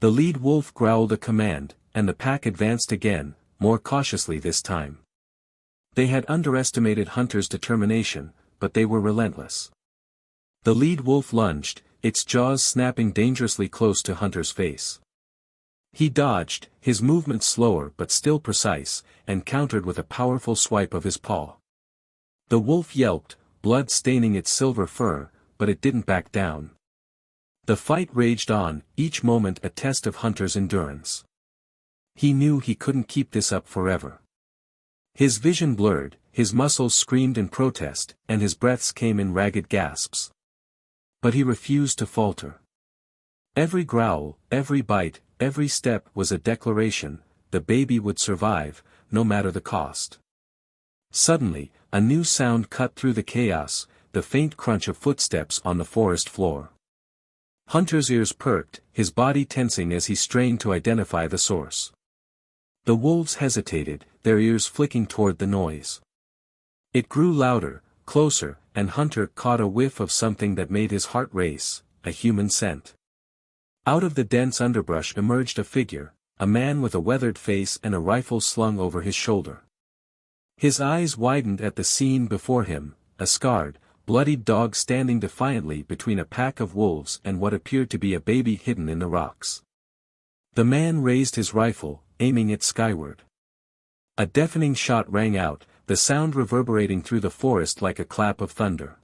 The lead wolf growled a command, and the pack advanced again, more cautiously this time. They had underestimated Hunter's determination, but they were relentless. The lead wolf lunged, its jaws snapping dangerously close to Hunter's face. He dodged, his movements slower but still precise, and countered with a powerful swipe of his paw. The wolf yelped, blood staining its silver fur, but it didn't back down. The fight raged on, each moment a test of Hunter's endurance. He knew he couldn't keep this up forever. His vision blurred, his muscles screamed in protest, and his breaths came in ragged gasps. But he refused to falter. Every growl, every bite, every step was a declaration, the baby would survive, no matter the cost. Suddenly, a new sound cut through the chaos, the faint crunch of footsteps on the forest floor. Hunter's ears perked, his body tensing as he strained to identify the source. The wolves hesitated, their ears flicking toward the noise. It grew louder, closer, and Hunter caught a whiff of something that made his heart race, a human scent. Out of the dense underbrush emerged a figure, a man with a weathered face and a rifle slung over his shoulder. His eyes widened at the scene before him, a scarred, bloodied dog standing defiantly between a pack of wolves and what appeared to be a baby hidden in the rocks. The man raised his rifle, aiming it skyward. A deafening shot rang out, the sound reverberating through the forest like a clap of thunder.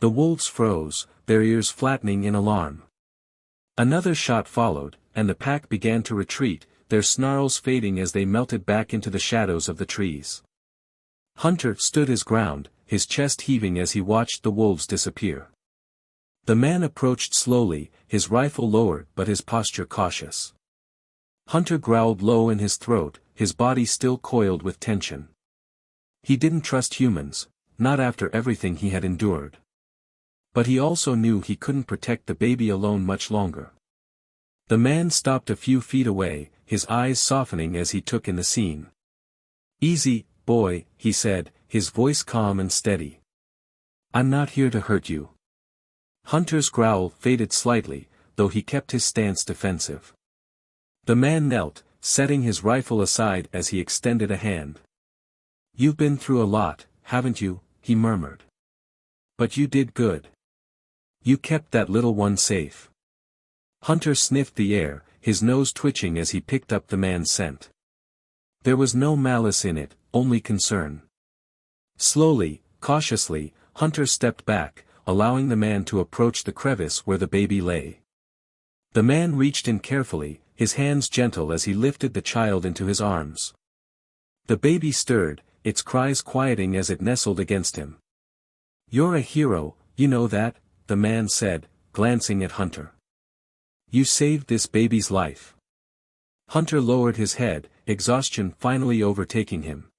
The wolves froze, their ears flattening in alarm. Another shot followed, and the pack began to retreat, their snarls fading as they melted back into the shadows of the trees. Hunter stood his ground, his chest heaving as he watched the wolves disappear. The man approached slowly, his rifle lowered but his posture cautious. Hunter growled low in his throat, his body still coiled with tension. He didn't trust humans, not after everything he had endured. But he also knew he couldn't protect the baby alone much longer. The man stopped a few feet away, his eyes softening as he took in the scene. "Easy, boy," he said, his voice calm and steady. "I'm not here to hurt you." Hunter's growl faded slightly, though he kept his stance defensive. The man knelt, setting his rifle aside as he extended a hand. "You've been through a lot, haven't you?" he murmured. "But you did good. You kept that little one safe." Hunter sniffed the air, his nose twitching as he picked up the man's scent. There was no malice in it, only concern. Slowly, cautiously, Hunter stepped back, allowing the man to approach the crevice where the baby lay. The man reached in carefully, his hands gentle as he lifted the child into his arms. The baby stirred, its cries quieting as it nestled against him. "You're a hero, you know that," the man said, glancing at Hunter. "You saved this baby's life." Hunter lowered his head, exhaustion finally overtaking him.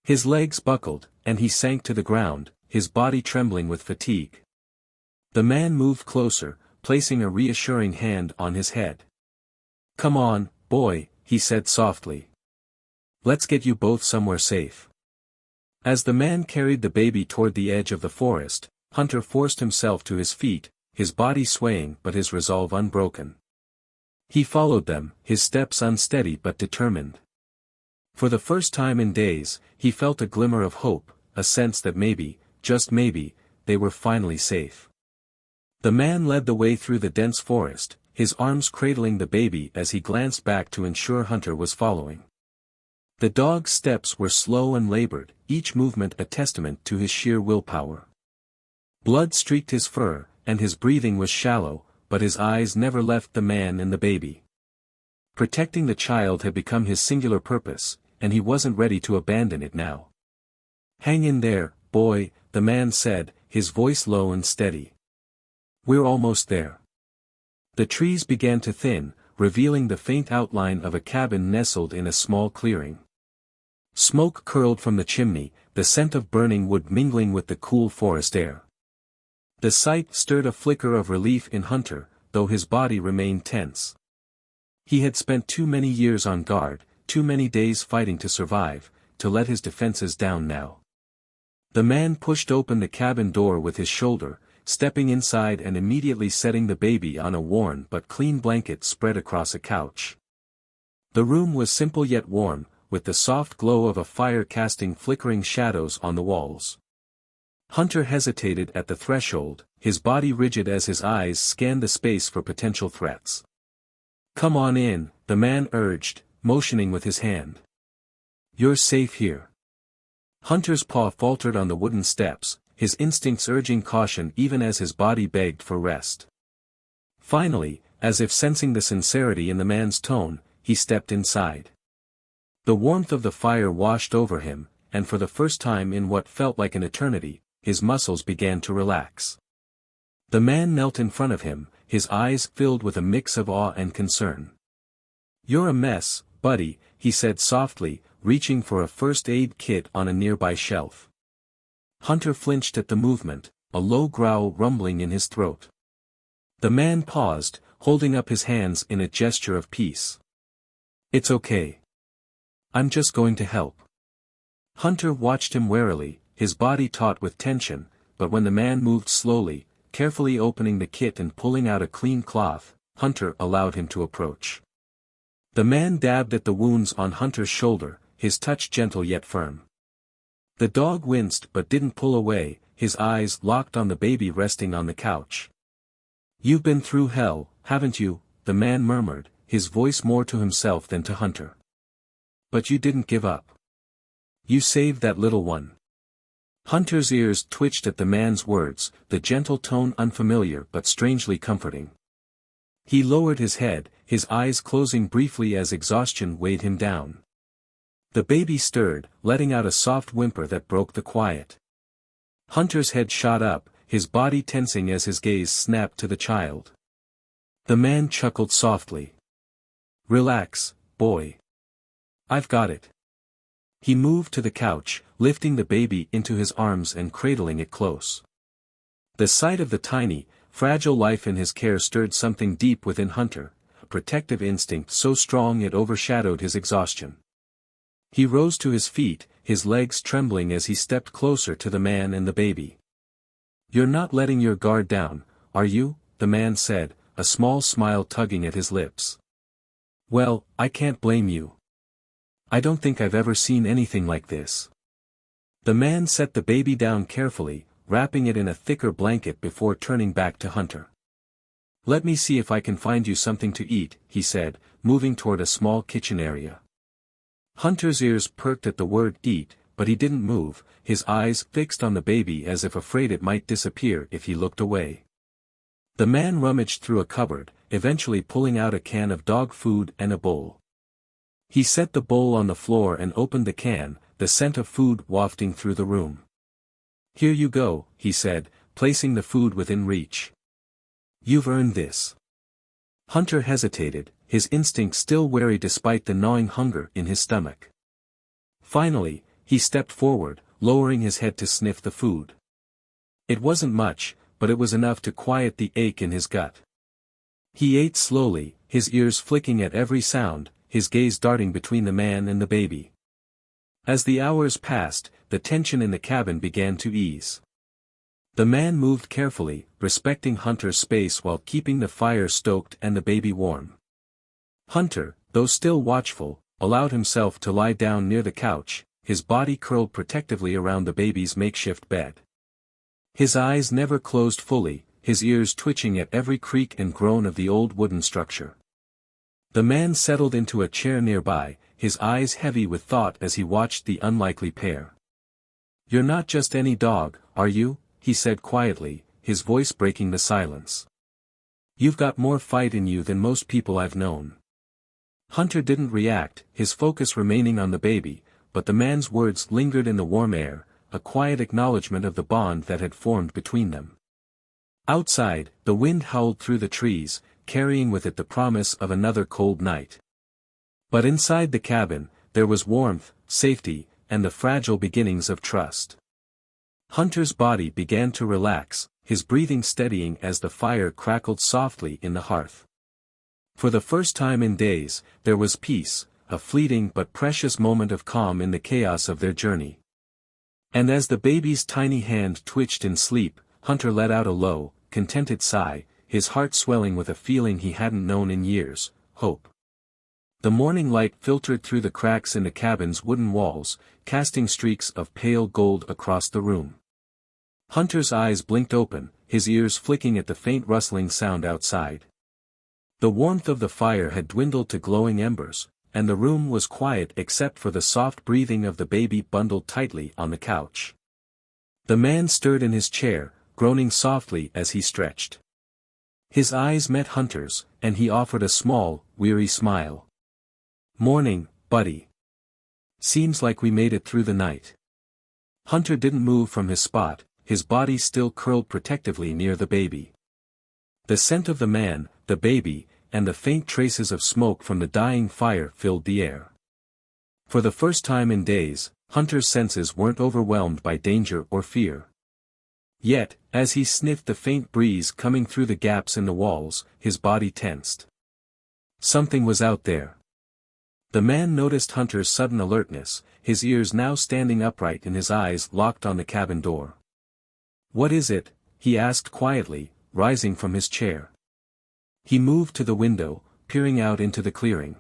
His legs buckled, and he sank to the ground, his body trembling with fatigue. The man moved closer, placing a reassuring hand on his head. "Come on, boy," he said softly. "Let's get you both somewhere safe." As the man carried the baby toward the edge of the forest, Hunter forced himself to his feet, his body swaying but his resolve unbroken. He followed them, his steps unsteady but determined. For the first time in days, he felt a glimmer of hope, a sense that maybe, just maybe, they were finally safe. The man led the way through the dense forest, his arms cradling the baby as he glanced back to ensure Hunter was following. The dog's steps were slow and labored, each movement a testament to his sheer willpower. Blood streaked his fur, and his breathing was shallow, but his eyes never left the man and the baby. Protecting the child had become his singular purpose, and he wasn't ready to abandon it now. "Hang in there, boy," the man said, his voice low and steady. "We're almost there." The trees began to thin, revealing the faint outline of a cabin nestled in a small clearing. Smoke curled from the chimney, the scent of burning wood mingling with the cool forest air. The sight stirred a flicker of relief in Hunter, though his body remained tense. He had spent too many years on guard, too many days fighting to survive, to let his defenses down now. The man pushed open the cabin door with his shoulder, stepping inside and immediately setting the baby on a worn but clean blanket spread across a couch. The room was simple yet warm, with the soft glow of a fire casting flickering shadows on the walls. Hunter hesitated at the threshold, his body rigid as his eyes scanned the space for potential threats. "Come on in," the man urged, motioning with his hand. "You're safe here." Hunter's paw faltered on the wooden steps, his instincts urging caution even as his body begged for rest. Finally, as if sensing the sincerity in the man's tone, he stepped inside. The warmth of the fire washed over him, and for the first time in what felt like an eternity, his muscles began to relax. The man knelt in front of him, his eyes filled with a mix of awe and concern. "You're a mess, buddy," he said softly, reaching for a first aid kit on a nearby shelf. Hunter flinched at the movement, a low growl rumbling in his throat. The man paused, holding up his hands in a gesture of peace. "It's okay. I'm just going to help." Hunter watched him warily, his body taut with tension, but when the man moved slowly, carefully opening the kit and pulling out a clean cloth, Hunter allowed him to approach. The man dabbed at the wounds on Hunter's shoulder, his touch gentle yet firm. The dog winced but didn't pull away, his eyes locked on the baby resting on the couch. "You've been through hell, haven't you?" the man murmured, his voice more to himself than to Hunter. "But you didn't give up. You saved that little one." Hunter's ears twitched at the man's words, the gentle tone unfamiliar but strangely comforting. He lowered his head, his eyes closing briefly as exhaustion weighed him down. The baby stirred, letting out a soft whimper that broke the quiet. Hunter's head shot up, his body tensing as his gaze snapped to the child. The man chuckled softly. "Relax, boy. I've got it." He moved to the couch, lifting the baby into his arms and cradling it close. The sight of the tiny, fragile life in his care stirred something deep within Hunter, a protective instinct so strong it overshadowed his exhaustion. He rose to his feet, his legs trembling as he stepped closer to the man and the baby. "You're not letting your guard down, are you?" the man said, a small smile tugging at his lips. "Well, I can't blame you. I don't think I've ever seen anything like this." The man set the baby down carefully, wrapping it in a thicker blanket before turning back to Hunter. "Let me see if I can find you something to eat," he said, moving toward a small kitchen area. Hunter's ears perked at the word eat, but he didn't move, his eyes fixed on the baby as if afraid it might disappear if he looked away. The man rummaged through a cupboard, eventually pulling out a can of dog food and a bowl. He set the bowl on the floor and opened the can, the scent of food wafting through the room. "Here you go," he said, placing the food within reach. "You've earned this." Hunter hesitated, his instinct still wary despite the gnawing hunger in his stomach. Finally, he stepped forward, lowering his head to sniff the food. It wasn't much, but it was enough to quiet the ache in his gut. He ate slowly, his ears flicking at every sound, his gaze darting between the man and the baby. As the hours passed, the tension in the cabin began to ease. The man moved carefully, respecting Hunter's space while keeping the fire stoked and the baby warm. Hunter, though still watchful, allowed himself to lie down near the couch, his body curled protectively around the baby's makeshift bed. His eyes never closed fully, his ears twitching at every creak and groan of the old wooden structure. The man settled into a chair nearby, his eyes heavy with thought as he watched the unlikely pair. "You're not just any dog, are you?" he said quietly, his voice breaking the silence. "You've got more fight in you than most people I've known." Hunter didn't react, his focus remaining on the baby, but the man's words lingered in the warm air, a quiet acknowledgement of the bond that had formed between them. Outside, the wind howled through the trees, carrying with it the promise of another cold night. But inside the cabin, there was warmth, safety, and the fragile beginnings of trust. Hunter's body began to relax, his breathing steadying as the fire crackled softly in the hearth. For the first time in days, there was peace, a fleeting but precious moment of calm in the chaos of their journey. And as the baby's tiny hand twitched in sleep, Hunter let out a low, contented sigh, his heart swelling with a feeling he hadn't known in years: hope. The morning light filtered through the cracks in the cabin's wooden walls, casting streaks of pale gold across the room. Hunter's eyes blinked open, his ears flicking at the faint rustling sound outside. The warmth of the fire had dwindled to glowing embers, and the room was quiet except for the soft breathing of the baby bundled tightly on the couch. The man stirred in his chair, groaning softly as he stretched. His eyes met Hunter's, and he offered a small, weary smile. "Morning, buddy. Seems like we made it through the night." Hunter didn't move from his spot, his body still curled protectively near the baby. The scent of the man, the baby, and the faint traces of smoke from the dying fire filled the air. For the first time in days, Hunter's senses weren't overwhelmed by danger or fear. Yet, as he sniffed the faint breeze coming through the gaps in the walls, his body tensed. Something was out there. The man noticed Hunter's sudden alertness, his ears now standing upright and his eyes locked on the cabin door. "What is it?" he asked quietly, rising from his chair. He moved to the window, peering out into the clearing.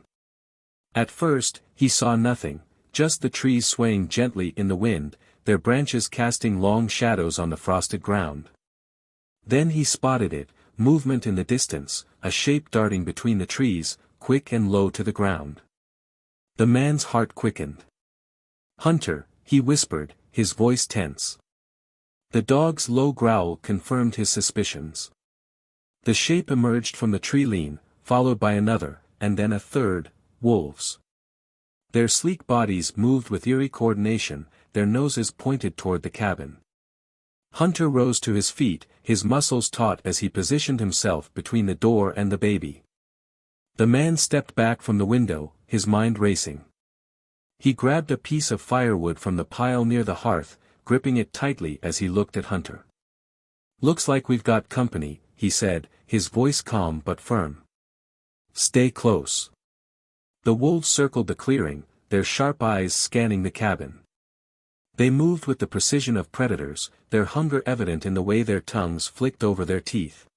At first, he saw nothing, just the trees swaying gently in the wind, their branches casting long shadows on the frosted ground. Then he spotted it, movement in the distance, a shape darting between the trees, quick and low to the ground. The man's heart quickened. "Hunter," he whispered, his voice tense. The dog's low growl confirmed his suspicions. The shape emerged from the tree lean, followed by another, and then a third: wolves. Their sleek bodies moved with eerie coordination, their noses pointed toward the cabin. Hunter rose to his feet, his muscles taut as he positioned himself between the door and the baby. The man stepped back from the window, his mind racing. He grabbed a piece of firewood from the pile near the hearth, gripping it tightly as he looked at Hunter. "Looks like we've got company," he said, his voice calm but firm. "Stay close." The wolves circled the clearing, their sharp eyes scanning the cabin. They moved with the precision of predators, their hunger evident in the way their tongues flicked over their teeth.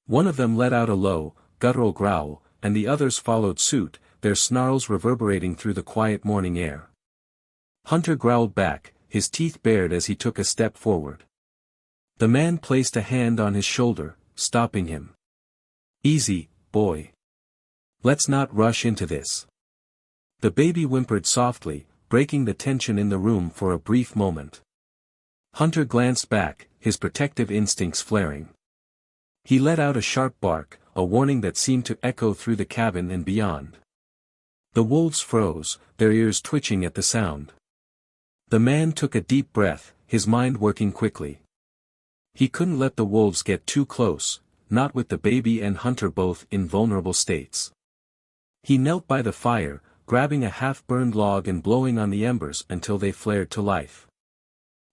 One of them let out a low, guttural growl, and the others followed suit, their snarls reverberating through the quiet morning air. Hunter growled back, his teeth bared as he took a step forward. The man placed a hand on his shoulder, stopping him. "Easy, boy. Let's not rush into this." The baby whimpered softly, breaking the tension in the room for a brief moment. Hunter glanced back, his protective instincts flaring. He let out a sharp bark, a warning that seemed to echo through the cabin and beyond. The wolves froze, their ears twitching at the sound. The man took a deep breath, his mind working quickly. He couldn't let the wolves get too close, not with the baby and Hunter both in vulnerable states. He knelt by the fire, grabbing a half-burned log and blowing on the embers until they flared to life.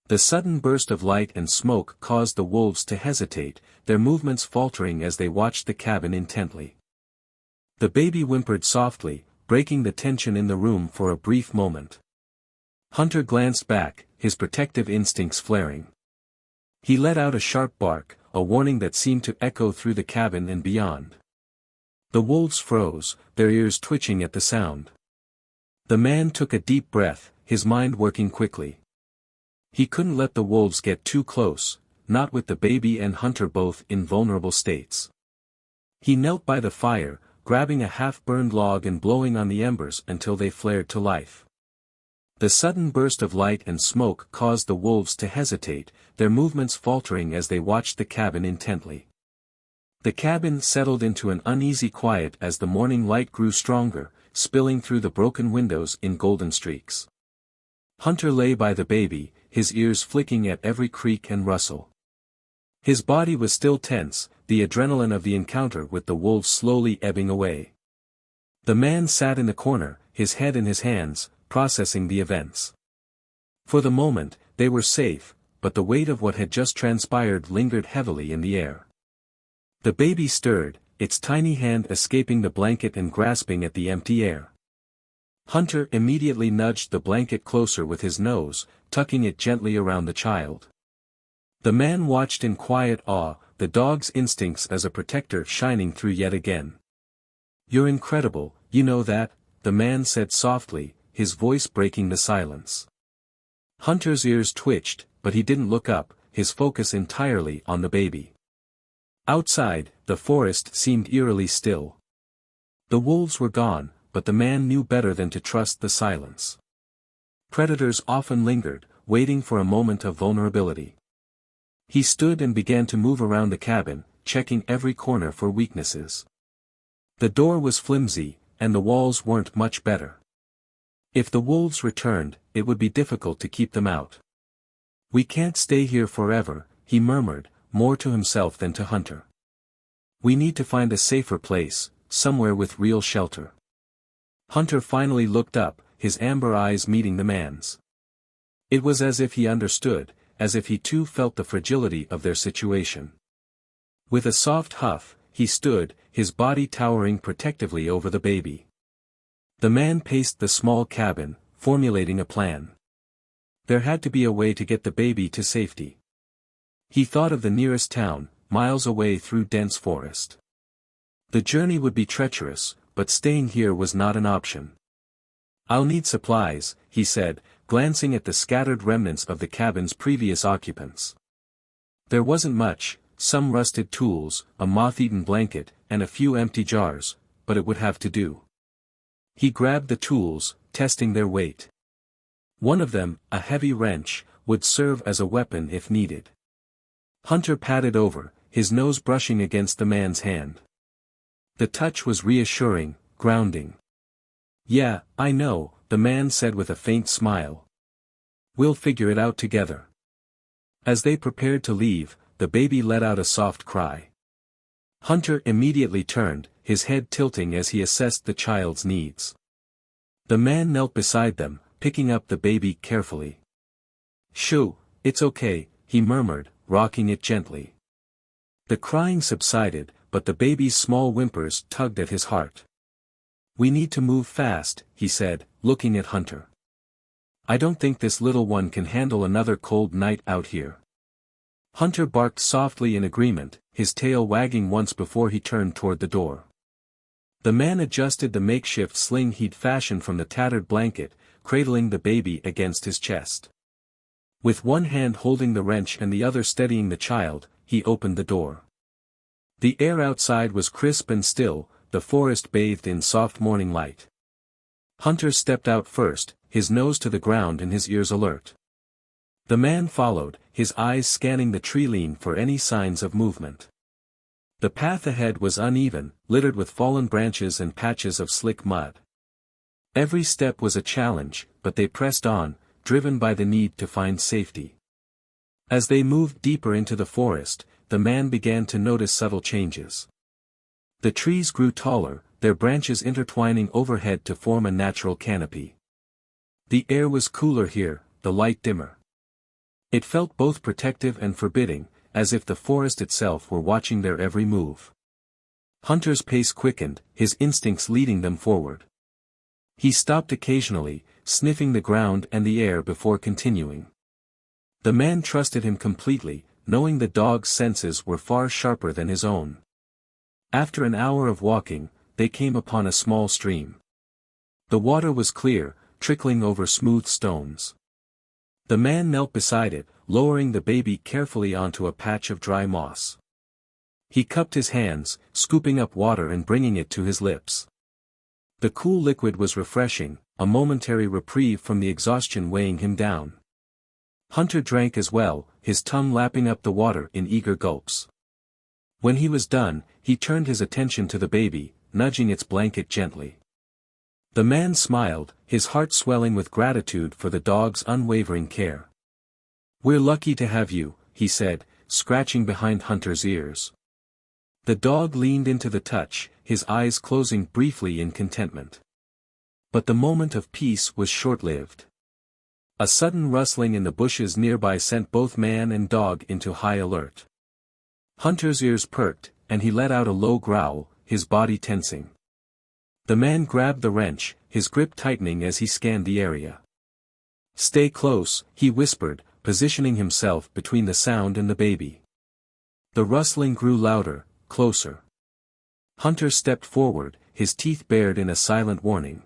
The sudden burst of light and smoke caused the wolves to hesitate, their movements faltering as they watched the cabin intently. The baby whimpered softly, breaking the tension in the room for a brief moment. Hunter glanced back, his protective instincts flaring. He let out a sharp bark, a warning that seemed to echo through the cabin and beyond. The wolves froze, their ears twitching at the sound. The man took a deep breath, his mind working quickly. He couldn't let the wolves get too close, not with the baby and Hunter both in vulnerable states. He knelt by the fire, grabbing a half-burned log and blowing on the embers until they flared to life. The sudden burst of light and smoke caused the wolves to hesitate, their movements faltering as they watched the cabin intently. The cabin settled into an uneasy quiet as the morning light grew stronger, spilling through the broken windows in golden streaks. Hunter lay by the baby, his ears flicking at every creak and rustle. His body was still tense, the adrenaline of the encounter with the wolves slowly ebbing away. The man sat in the corner, his head in his hands, processing the events. For the moment, they were safe, but the weight of what had just transpired lingered heavily in the air. The baby stirred, its tiny hand escaping the blanket and grasping at the empty air. Hunter immediately nudged the blanket closer with his nose, tucking it gently around the child. The man watched in quiet awe, the dog's instincts as a protector shining through yet again. "You're incredible, you know that," the man said softly, his voice breaking the silence. Hunter's ears twitched, but he didn't look up, his focus entirely on the baby. Outside, the forest seemed eerily still. The wolves were gone, but the man knew better than to trust the silence. Predators often lingered, waiting for a moment of vulnerability. He stood and began to move around the cabin, checking every corner for weaknesses. The door was flimsy, and the walls weren't much better. If the wolves returned, it would be difficult to keep them out. "We can't stay here forever," he murmured, more to himself than to Hunter. "We need to find a safer place, somewhere with real shelter." Hunter finally looked up, his amber eyes meeting the man's. It was as if he understood, as if he too felt the fragility of their situation. With a soft huff, he stood, his body towering protectively over the baby. The man paced the small cabin, formulating a plan. There had to be a way to get the baby to safety. He thought of the nearest town, miles away through dense forest. The journey would be treacherous, but staying here was not an option. "I'll need supplies," he said, glancing at the scattered remnants of the cabin's previous occupants. There wasn't much, some rusted tools, a moth-eaten blanket, and a few empty jars, but it would have to do. He grabbed the tools, testing their weight. One of them, a heavy wrench, would serve as a weapon if needed. Hunter patted over, his nose brushing against the man's hand. The touch was reassuring, grounding. "Yeah, I know," the man said with a faint smile. "We'll figure it out together." As they prepared to leave, the baby let out a soft cry. Hunter immediately turned, his head tilting as he assessed the child's needs. The man knelt beside them, picking up the baby carefully. "Shoo, it's okay," he murmured, rocking it gently. The crying subsided, but the baby's small whimpers tugged at his heart. "We need to move fast," he said, looking at Hunter. "I don't think this little one can handle another cold night out here." Hunter barked softly in agreement, his tail wagging once before he turned toward the door. The man adjusted the makeshift sling he'd fashioned from the tattered blanket, cradling the baby against his chest. With one hand holding the wrench and the other steadying the child, he opened the door. The air outside was crisp and still, the forest bathed in soft morning light. Hunter stepped out first, his nose to the ground and his ears alert. The man followed, his eyes scanning the tree line for any signs of movement. The path ahead was uneven, littered with fallen branches and patches of slick mud. Every step was a challenge, but they pressed on, driven by the need to find safety. As they moved deeper into the forest, the man began to notice subtle changes. The trees grew taller, their branches intertwining overhead to form a natural canopy. The air was cooler here, the light dimmer. It felt both protective and forbidding, as if the forest itself were watching their every move. Hunter's pace quickened, his instincts leading them forward. He stopped occasionally, sniffing the ground and the air before continuing. The man trusted him completely, knowing the dog's senses were far sharper than his own. After an hour of walking, they came upon a small stream. The water was clear, trickling over smooth stones. The man knelt beside it, lowering the baby carefully onto a patch of dry moss. He cupped his hands, scooping up water and bringing it to his lips. The cool liquid was refreshing, a momentary reprieve from the exhaustion weighing him down. Hunter drank as well, his tongue lapping up the water in eager gulps. When he was done, he turned his attention to the baby, nudging its blanket gently. The man smiled, his heart swelling with gratitude for the dog's unwavering care. "We're lucky to have you," he said, scratching behind Hunter's ears. The dog leaned into the touch, his eyes closing briefly in contentment. But the moment of peace was short-lived. A sudden rustling in the bushes nearby sent both man and dog into high alert. Hunter's ears perked, and he let out a low growl, his body tensing. The man grabbed the wrench, his grip tightening as he scanned the area. "Stay close," he whispered, positioning himself between the sound and the baby. The rustling grew louder, closer. Hunter stepped forward, his teeth bared in a silent warning.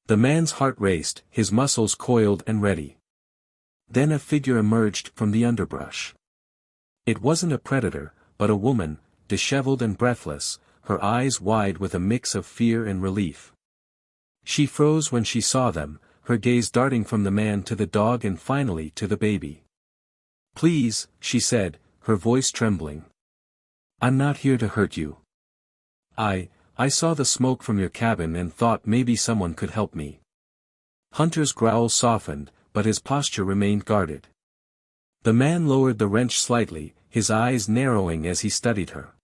The man's heart raced, his muscles coiled and ready. Then a figure emerged from the underbrush. It wasn't a predator, but a woman, disheveled and breathless, her eyes wide with a mix of fear and relief. She froze when she saw them, her gaze darting from the man to the dog and finally to the baby. "Please," she said, her voice trembling. "I'm not here to hurt you. I saw the smoke from your cabin and thought maybe someone could help me." Hunter's growl softened, but his posture remained guarded. The man lowered the wrench slightly, his eyes narrowing as he studied her.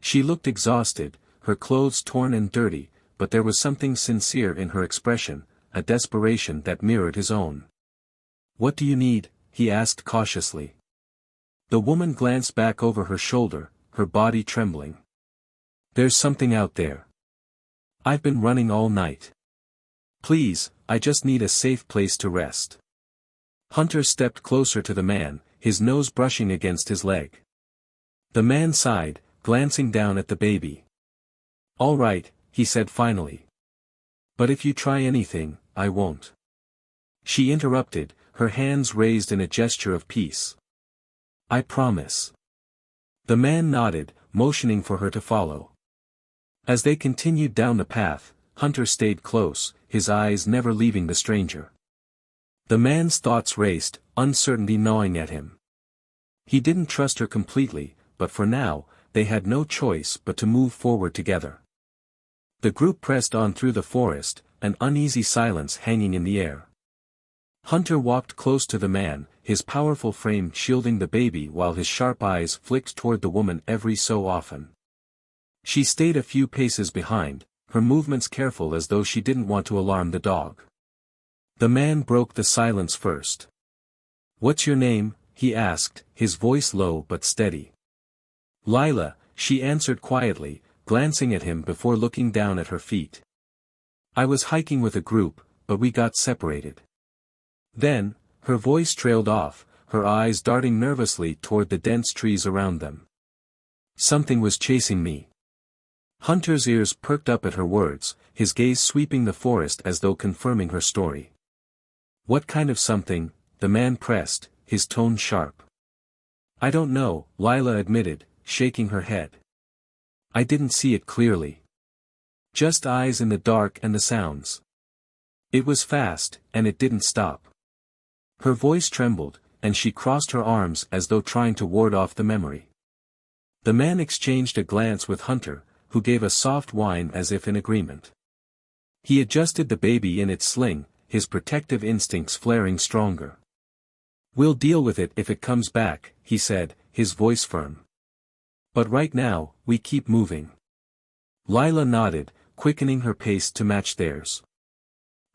She looked exhausted, her clothes torn and dirty, but there was something sincere in her expression, a desperation that mirrored his own. "What do you need?" he asked cautiously. The woman glanced back over her shoulder, her body trembling. "There's something out there. I've been running all night. Please, I just need a safe place to rest." Hunter stepped closer to the man, his nose brushing against his leg. The man sighed, glancing down at the baby. "All right," he said finally. "But if you try anything, I won't." She interrupted, her hands raised in a gesture of peace. "I promise." The man nodded, motioning for her to follow. As they continued down the path, Hunter stayed close, his eyes never leaving the stranger. The man's thoughts raced, uncertainty gnawing at him. He didn't trust her completely, but for now, they had no choice but to move forward together. The group pressed on through the forest, an uneasy silence hanging in the air. Hunter walked close to the man, his powerful frame shielding the baby while his sharp eyes flicked toward the woman every so often. She stayed a few paces behind, her movements careful as though she didn't want to alarm the dog. The man broke the silence first. "What's your name?" he asked, his voice low but steady. "Lila," she answered quietly, glancing at him before looking down at her feet. "I was hiking with a group, but we got separated." Then, her voice trailed off, her eyes darting nervously toward the dense trees around them. "Something was chasing me." Hunter's ears perked up at her words, his gaze sweeping the forest as though confirming her story. "What kind of something?" the man pressed, his tone sharp. "I don't know," Lila admitted, shaking her head. "I didn't see it clearly. Just eyes in the dark and the sounds. It was fast, and it didn't stop." Her voice trembled, and she crossed her arms as though trying to ward off the memory. The man exchanged a glance with Hunter, who gave a soft whine as if in agreement. He adjusted the baby in its sling, his protective instincts flaring stronger. "We'll deal with it if it comes back," he said, his voice firm. "But right now, we keep moving." Lila nodded, quickening her pace to match theirs.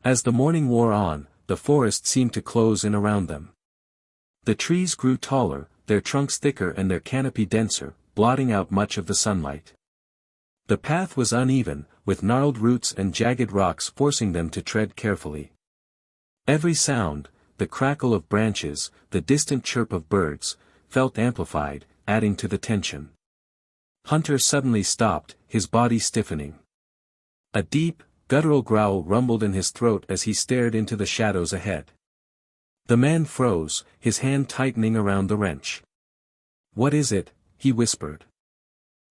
As the morning wore on, the forest seemed to close in around them. The trees grew taller, their trunks thicker and their canopy denser, blotting out much of the sunlight. The path was uneven, with gnarled roots and jagged rocks forcing them to tread carefully. Every sound, the crackle of branches, the distant chirp of birds, felt amplified, adding to the tension. Hunter suddenly stopped, his body stiffening. A deep, guttural growl rumbled in his throat as he stared into the shadows ahead. The man froze, his hand tightening around the wrench. "What is it?" he whispered.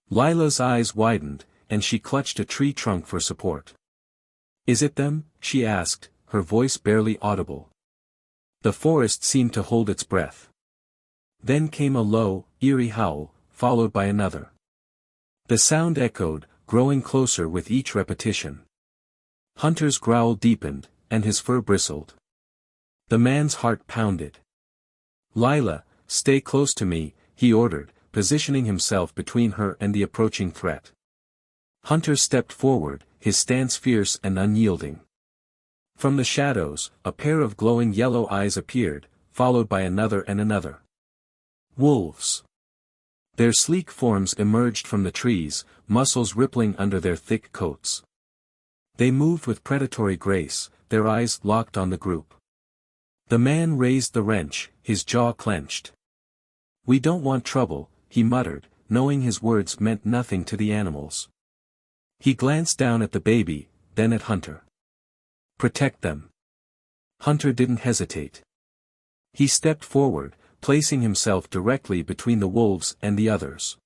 Lila's eyes widened, and she clutched a tree trunk for support. "Is it them?" she asked, her voice barely audible. The forest seemed to hold its breath. Then came a low, eerie howl, followed by another. The sound echoed, growing closer with each repetition. Hunter's growl deepened, and his fur bristled. The man's heart pounded. "Lila, stay close to me," he ordered, positioning himself between her and the approaching threat. Hunter stepped forward, his stance fierce and unyielding. From the shadows, a pair of glowing yellow eyes appeared, followed by another and another. Wolves. Their sleek forms emerged from the trees, muscles rippling under their thick coats. They moved with predatory grace, their eyes locked on the group. The man raised the wrench, his jaw clenched. "We don't want trouble," he muttered, knowing his words meant nothing to the animals. He glanced down at the baby, then at Hunter. "Protect them." Hunter didn't hesitate. He stepped forward, placing himself directly between the wolves and the others.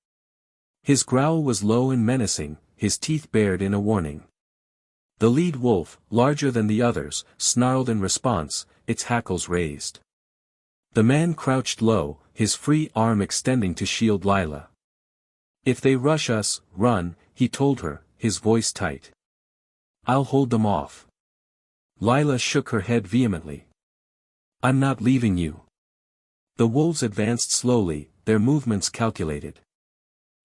His growl was low and menacing, his teeth bared in a warning. The lead wolf, larger than the others, snarled in response, its hackles raised. The man crouched low, his free arm extending to shield Lila. "If they rush us, run," he told her, his voice tight. "I'll hold them off." Lila shook her head vehemently. "I'm not leaving you." The wolves advanced slowly, their movements calculated.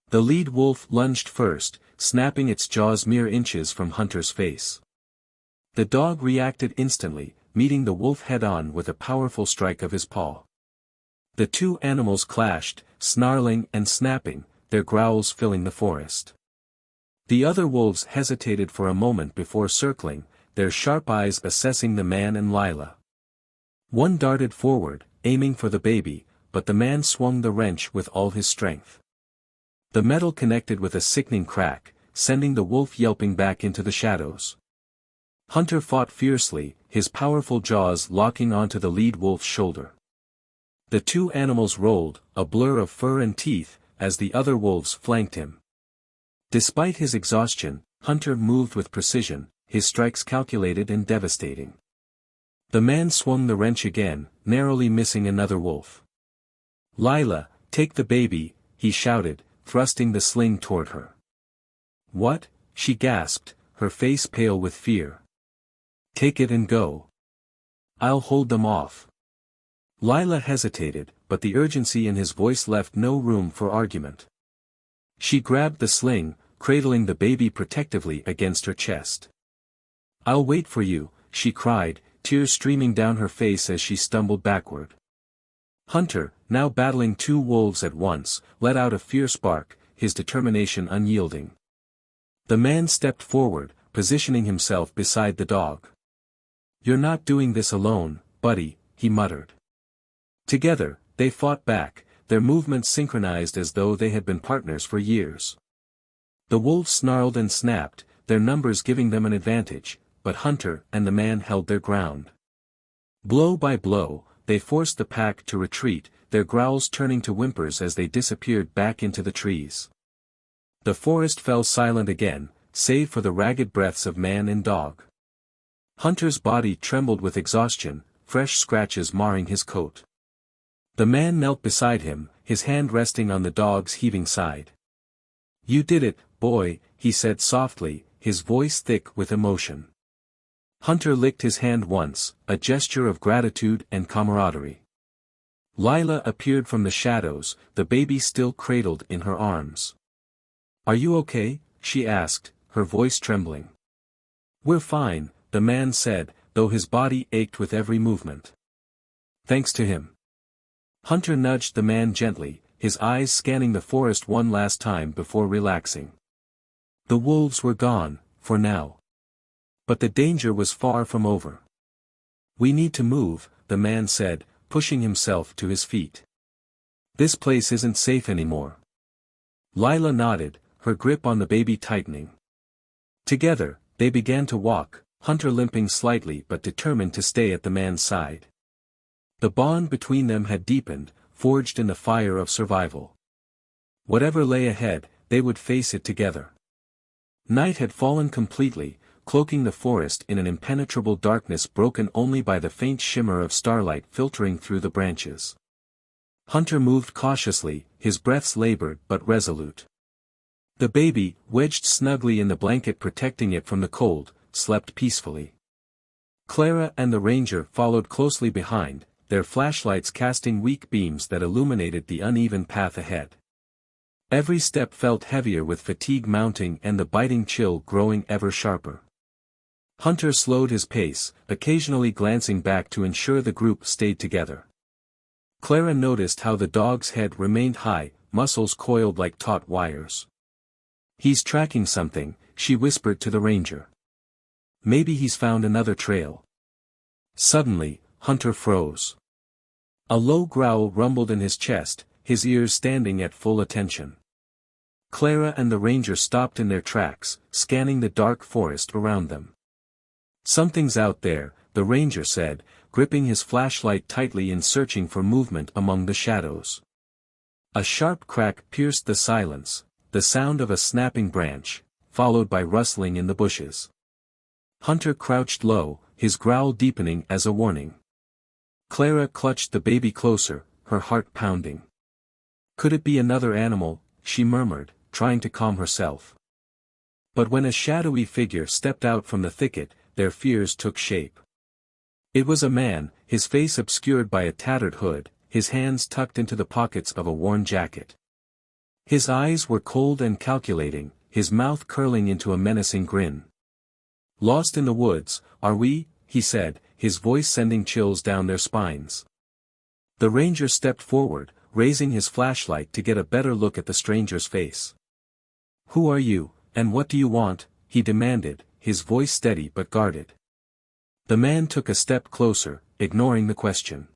The lead wolf lunged first, snapping its jaws mere inches from Hunter's face. The dog reacted instantly, meeting the wolf head-on with a powerful strike of his paw. The two animals clashed, snarling and snapping, their growls filling the forest. The other wolves hesitated for a moment before circling, their sharp eyes assessing the man and Lila. One darted forward, aiming for the baby, but the man swung the wrench with all his strength. The metal connected with a sickening crack, sending the wolf yelping back into the shadows. Hunter fought fiercely, his powerful jaws locking onto the lead wolf's shoulder. The two animals rolled, a blur of fur and teeth, as the other wolves flanked him. Despite his exhaustion, Hunter moved with precision, his strikes calculated and devastating. The man swung the wrench again, narrowly missing another wolf. "Lila, take the baby," he shouted, thrusting the sling toward her. "What?" she gasped, her face pale with fear. "Take it and go. I'll hold them off." Lila hesitated, but the urgency in his voice left no room for argument. She grabbed the sling, cradling the baby protectively against her chest. "I'll wait for you," she cried, tears streaming down her face as she stumbled backward. Hunter, now battling two wolves at once, let out a fierce bark, his determination unyielding. The man stepped forward, positioning himself beside the dog. "You're not doing this alone, buddy," he muttered. Together, they fought back, their movements synchronized as though they had been partners for years. The wolves snarled and snapped, their numbers giving them an advantage, but Hunter and the man held their ground. Blow by blow, they forced the pack to retreat, their growls turning to whimpers as they disappeared back into the trees. The forest fell silent again, save for the ragged breaths of man and dog. Hunter's body trembled with exhaustion, fresh scratches marring his coat. The man knelt beside him, his hand resting on the dog's heaving side. "You did it, boy," he said softly, his voice thick with emotion. Hunter licked his hand once, a gesture of gratitude and camaraderie. Lila appeared from the shadows, the baby still cradled in her arms. "Are you okay?" she asked, her voice trembling. "We're fine," the man said, though his body ached with every movement. "Thanks to him." Hunter nudged the man gently, his eyes scanning the forest one last time before relaxing. The wolves were gone, for now. But the danger was far from over. "We need to move," the man said, pushing himself to his feet. "This place isn't safe anymore." Lila nodded, her grip on the baby tightening. Together, they began to walk, Hunter limping slightly but determined to stay at the man's side. The bond between them had deepened, forged in the fire of survival. Whatever lay ahead, they would face it together. Night had fallen completely, cloaking the forest in an impenetrable darkness broken only by the faint shimmer of starlight filtering through the branches. Hunter moved cautiously, his breaths labored but resolute. The baby, wedged snugly in the blanket protecting it from the cold, slept peacefully. Clara and the ranger followed closely behind, their flashlights casting weak beams that illuminated the uneven path ahead. Every step felt heavier with fatigue mounting and the biting chill growing ever sharper. Hunter slowed his pace, occasionally glancing back to ensure the group stayed together. Clara noticed how the dog's head remained high, muscles coiled like taut wires. "He's tracking something," she whispered to the ranger. "Maybe he's found another trail." Suddenly, Hunter froze. A low growl rumbled in his chest, his ears standing at full attention. Clara and the ranger stopped in their tracks, scanning the dark forest around them. "Something's out there," the ranger said, gripping his flashlight tightly and searching for movement among the shadows. A sharp crack pierced the silence, the sound of a snapping branch, followed by rustling in the bushes. Hunter crouched low, his growl deepening as a warning. Clara clutched the baby closer, her heart pounding. "Could it be another animal?" she murmured, trying to calm herself. But when a shadowy figure stepped out from the thicket, their fears took shape. It was a man, his face obscured by a tattered hood, his hands tucked into the pockets of a worn jacket. His eyes were cold and calculating, his mouth curling into a menacing grin. "Lost in the woods, are we?" he said, his voice sending chills down their spines. The ranger stepped forward, raising his flashlight to get a better look at the stranger's face. "Who are you, and what do you want?" he demanded, his voice steady but guarded. The man took a step closer, ignoring the question.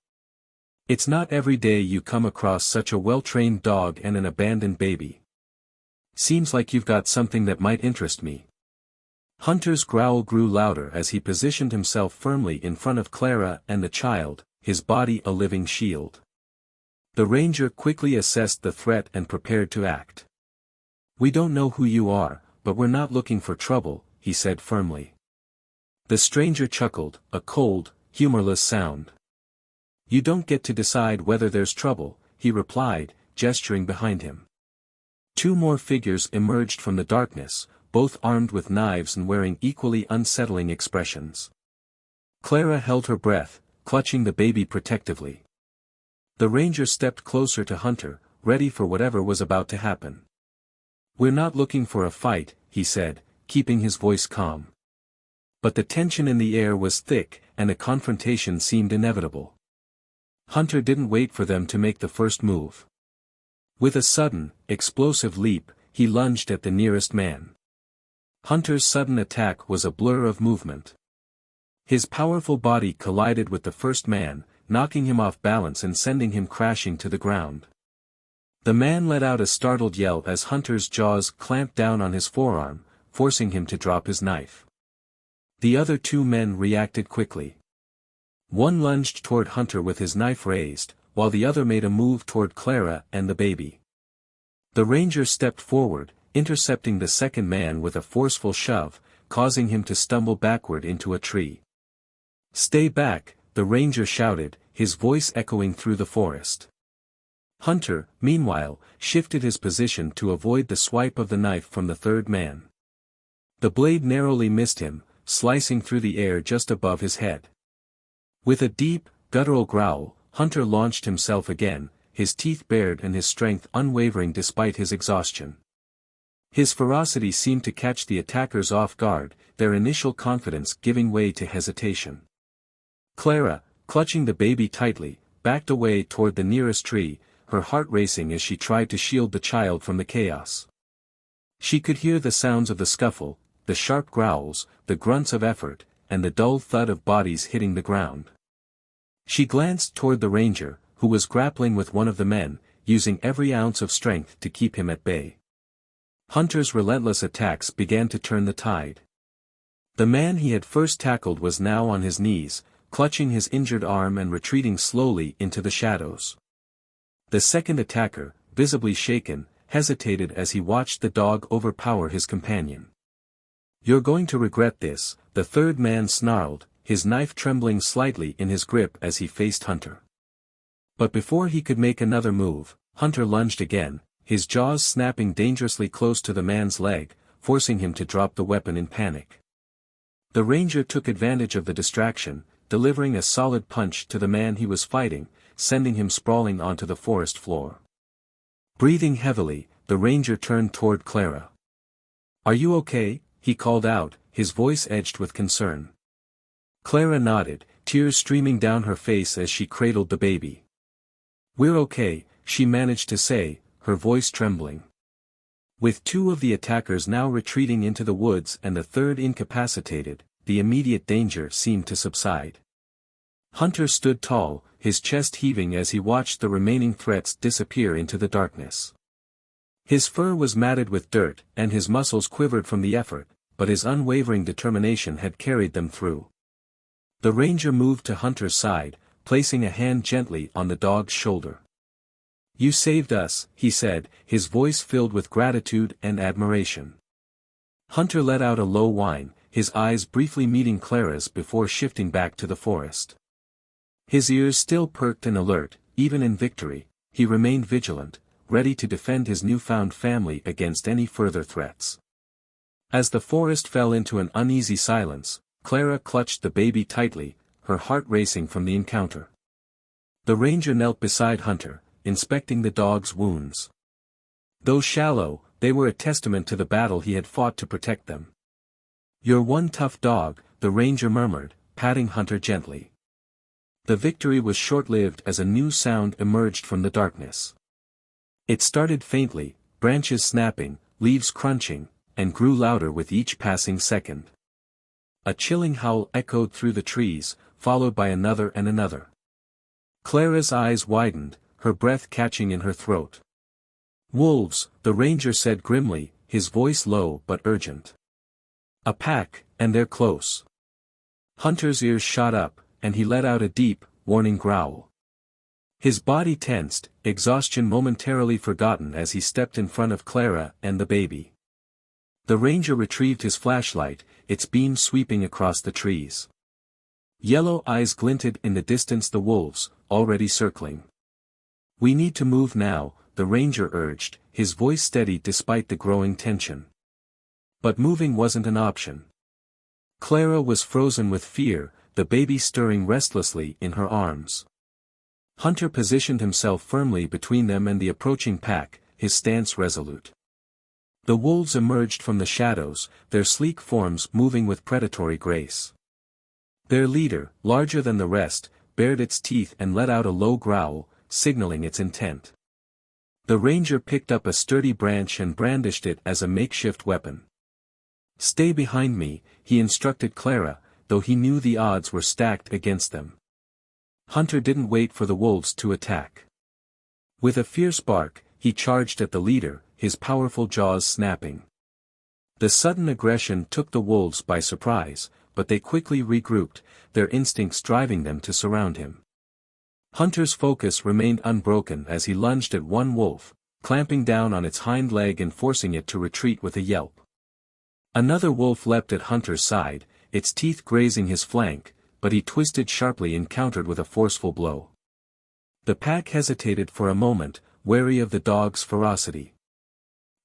"It's not every day you come across such a well-trained dog and an abandoned baby. Seems like you've got something that might interest me." Hunter's growl grew louder as he positioned himself firmly in front of Clara and the child, his body a living shield. The ranger quickly assessed the threat and prepared to act. "We don't know who you are, but we're not looking for trouble," he said firmly. The stranger chuckled, a cold, humorless sound. "You don't get to decide whether there's trouble," he replied, gesturing behind him. Two more figures emerged from the darkness, both armed with knives and wearing equally unsettling expressions. Clara held her breath, clutching the baby protectively. The ranger stepped closer to Hunter, ready for whatever was about to happen. "We're not looking for a fight," he said, keeping his voice calm. But the tension in the air was thick, and a confrontation seemed inevitable. Hunter didn't wait for them to make the first move. With a sudden, explosive leap, he lunged at the nearest man. Hunter's sudden attack was a blur of movement. His powerful body collided with the first man, knocking him off balance and sending him crashing to the ground. The man let out a startled yell as Hunter's jaws clamped down on his forearm, forcing him to drop his knife. The other two men reacted quickly. One lunged toward Hunter with his knife raised, while the other made a move toward Clara and the baby. The ranger stepped forward, intercepting the second man with a forceful shove, causing him to stumble backward into a tree. "Stay back," the ranger shouted, his voice echoing through the forest. Hunter, meanwhile, shifted his position to avoid the swipe of the knife from the third man. The blade narrowly missed him, slicing through the air just above his head. With a deep, guttural growl, Hunter launched himself again, his teeth bared and his strength unwavering despite his exhaustion. His ferocity seemed to catch the attackers off guard, their initial confidence giving way to hesitation. Clara, clutching the baby tightly, backed away toward the nearest tree, her heart racing as she tried to shield the child from the chaos. She could hear the sounds of the scuffle, the sharp growls, the grunts of effort, and the dull thud of bodies hitting the ground. She glanced toward the ranger, who was grappling with one of the men, using every ounce of strength to keep him at bay. Hunter's relentless attacks began to turn the tide. The man he had first tackled was now on his knees, clutching his injured arm and retreating slowly into the shadows. The second attacker, visibly shaken, hesitated as he watched the dog overpower his companion. "You're going to regret this," the third man snarled, his knife trembling slightly in his grip as he faced Hunter. But before he could make another move, Hunter lunged again, his jaws snapping dangerously close to the man's leg, forcing him to drop the weapon in panic. The ranger took advantage of the distraction, delivering a solid punch to the man he was fighting, sending him sprawling onto the forest floor. Breathing heavily, the ranger turned toward Clara. "Are you okay?" he called out, his voice edged with concern. Clara nodded, tears streaming down her face as she cradled the baby. "We're okay," she managed to say, her voice trembling. With two of the attackers now retreating into the woods and the third incapacitated, the immediate danger seemed to subside. Hunter stood tall, his chest heaving as he watched the remaining threats disappear into the darkness. His fur was matted with dirt, and his muscles quivered from the effort, but his unwavering determination had carried them through. The ranger moved to Hunter's side, placing a hand gently on the dog's shoulder. "You saved us," he said, his voice filled with gratitude and admiration. Hunter let out a low whine, his eyes briefly meeting Clara's before shifting back to the forest. His ears still perked and alert, even in victory, he remained vigilant, ready to defend his newfound family against any further threats. As the forest fell into an uneasy silence, Clara clutched the baby tightly, her heart racing from the encounter. The ranger knelt beside Hunter, inspecting the dog's wounds. Though shallow, they were a testament to the battle he had fought to protect them. "You're one tough dog," the ranger murmured, patting Hunter gently. The victory was short-lived as a new sound emerged from the darkness. It started faintly, branches snapping, leaves crunching, and grew louder with each passing second. A chilling howl echoed through the trees, followed by another and another. Clara's eyes widened, her breath catching in her throat. "Wolves," the ranger said grimly, his voice low but urgent. "A pack, and they're close." Hunter's ears shot up, and he let out a deep, warning growl. His body tensed, exhaustion momentarily forgotten as he stepped in front of Clara and the baby. The ranger retrieved his flashlight, its beam sweeping across the trees. Yellow eyes glinted in the distance, the wolves, already circling. "We need to move now," the ranger urged, his voice steady despite the growing tension. But moving wasn't an option. Clara was frozen with fear, the baby stirring restlessly in her arms. Hunter positioned himself firmly between them and the approaching pack, his stance resolute. The wolves emerged from the shadows, their sleek forms moving with predatory grace. Their leader, larger than the rest, bared its teeth and let out a low growl, signaling its intent. The ranger picked up a sturdy branch and brandished it as a makeshift weapon. "Stay behind me," he instructed Clara, though he knew the odds were stacked against them. Hunter didn't wait for the wolves to attack. With a fierce bark, he charged at the leader, his powerful jaws snapping. The sudden aggression took the wolves by surprise, but they quickly regrouped, their instincts driving them to surround him. Hunter's focus remained unbroken as he lunged at one wolf, clamping down on its hind leg and forcing it to retreat with a yelp. Another wolf leapt at Hunter's side, its teeth grazing his flank, but he twisted sharply and countered with a forceful blow. The pack hesitated for a moment, wary of the dog's ferocity.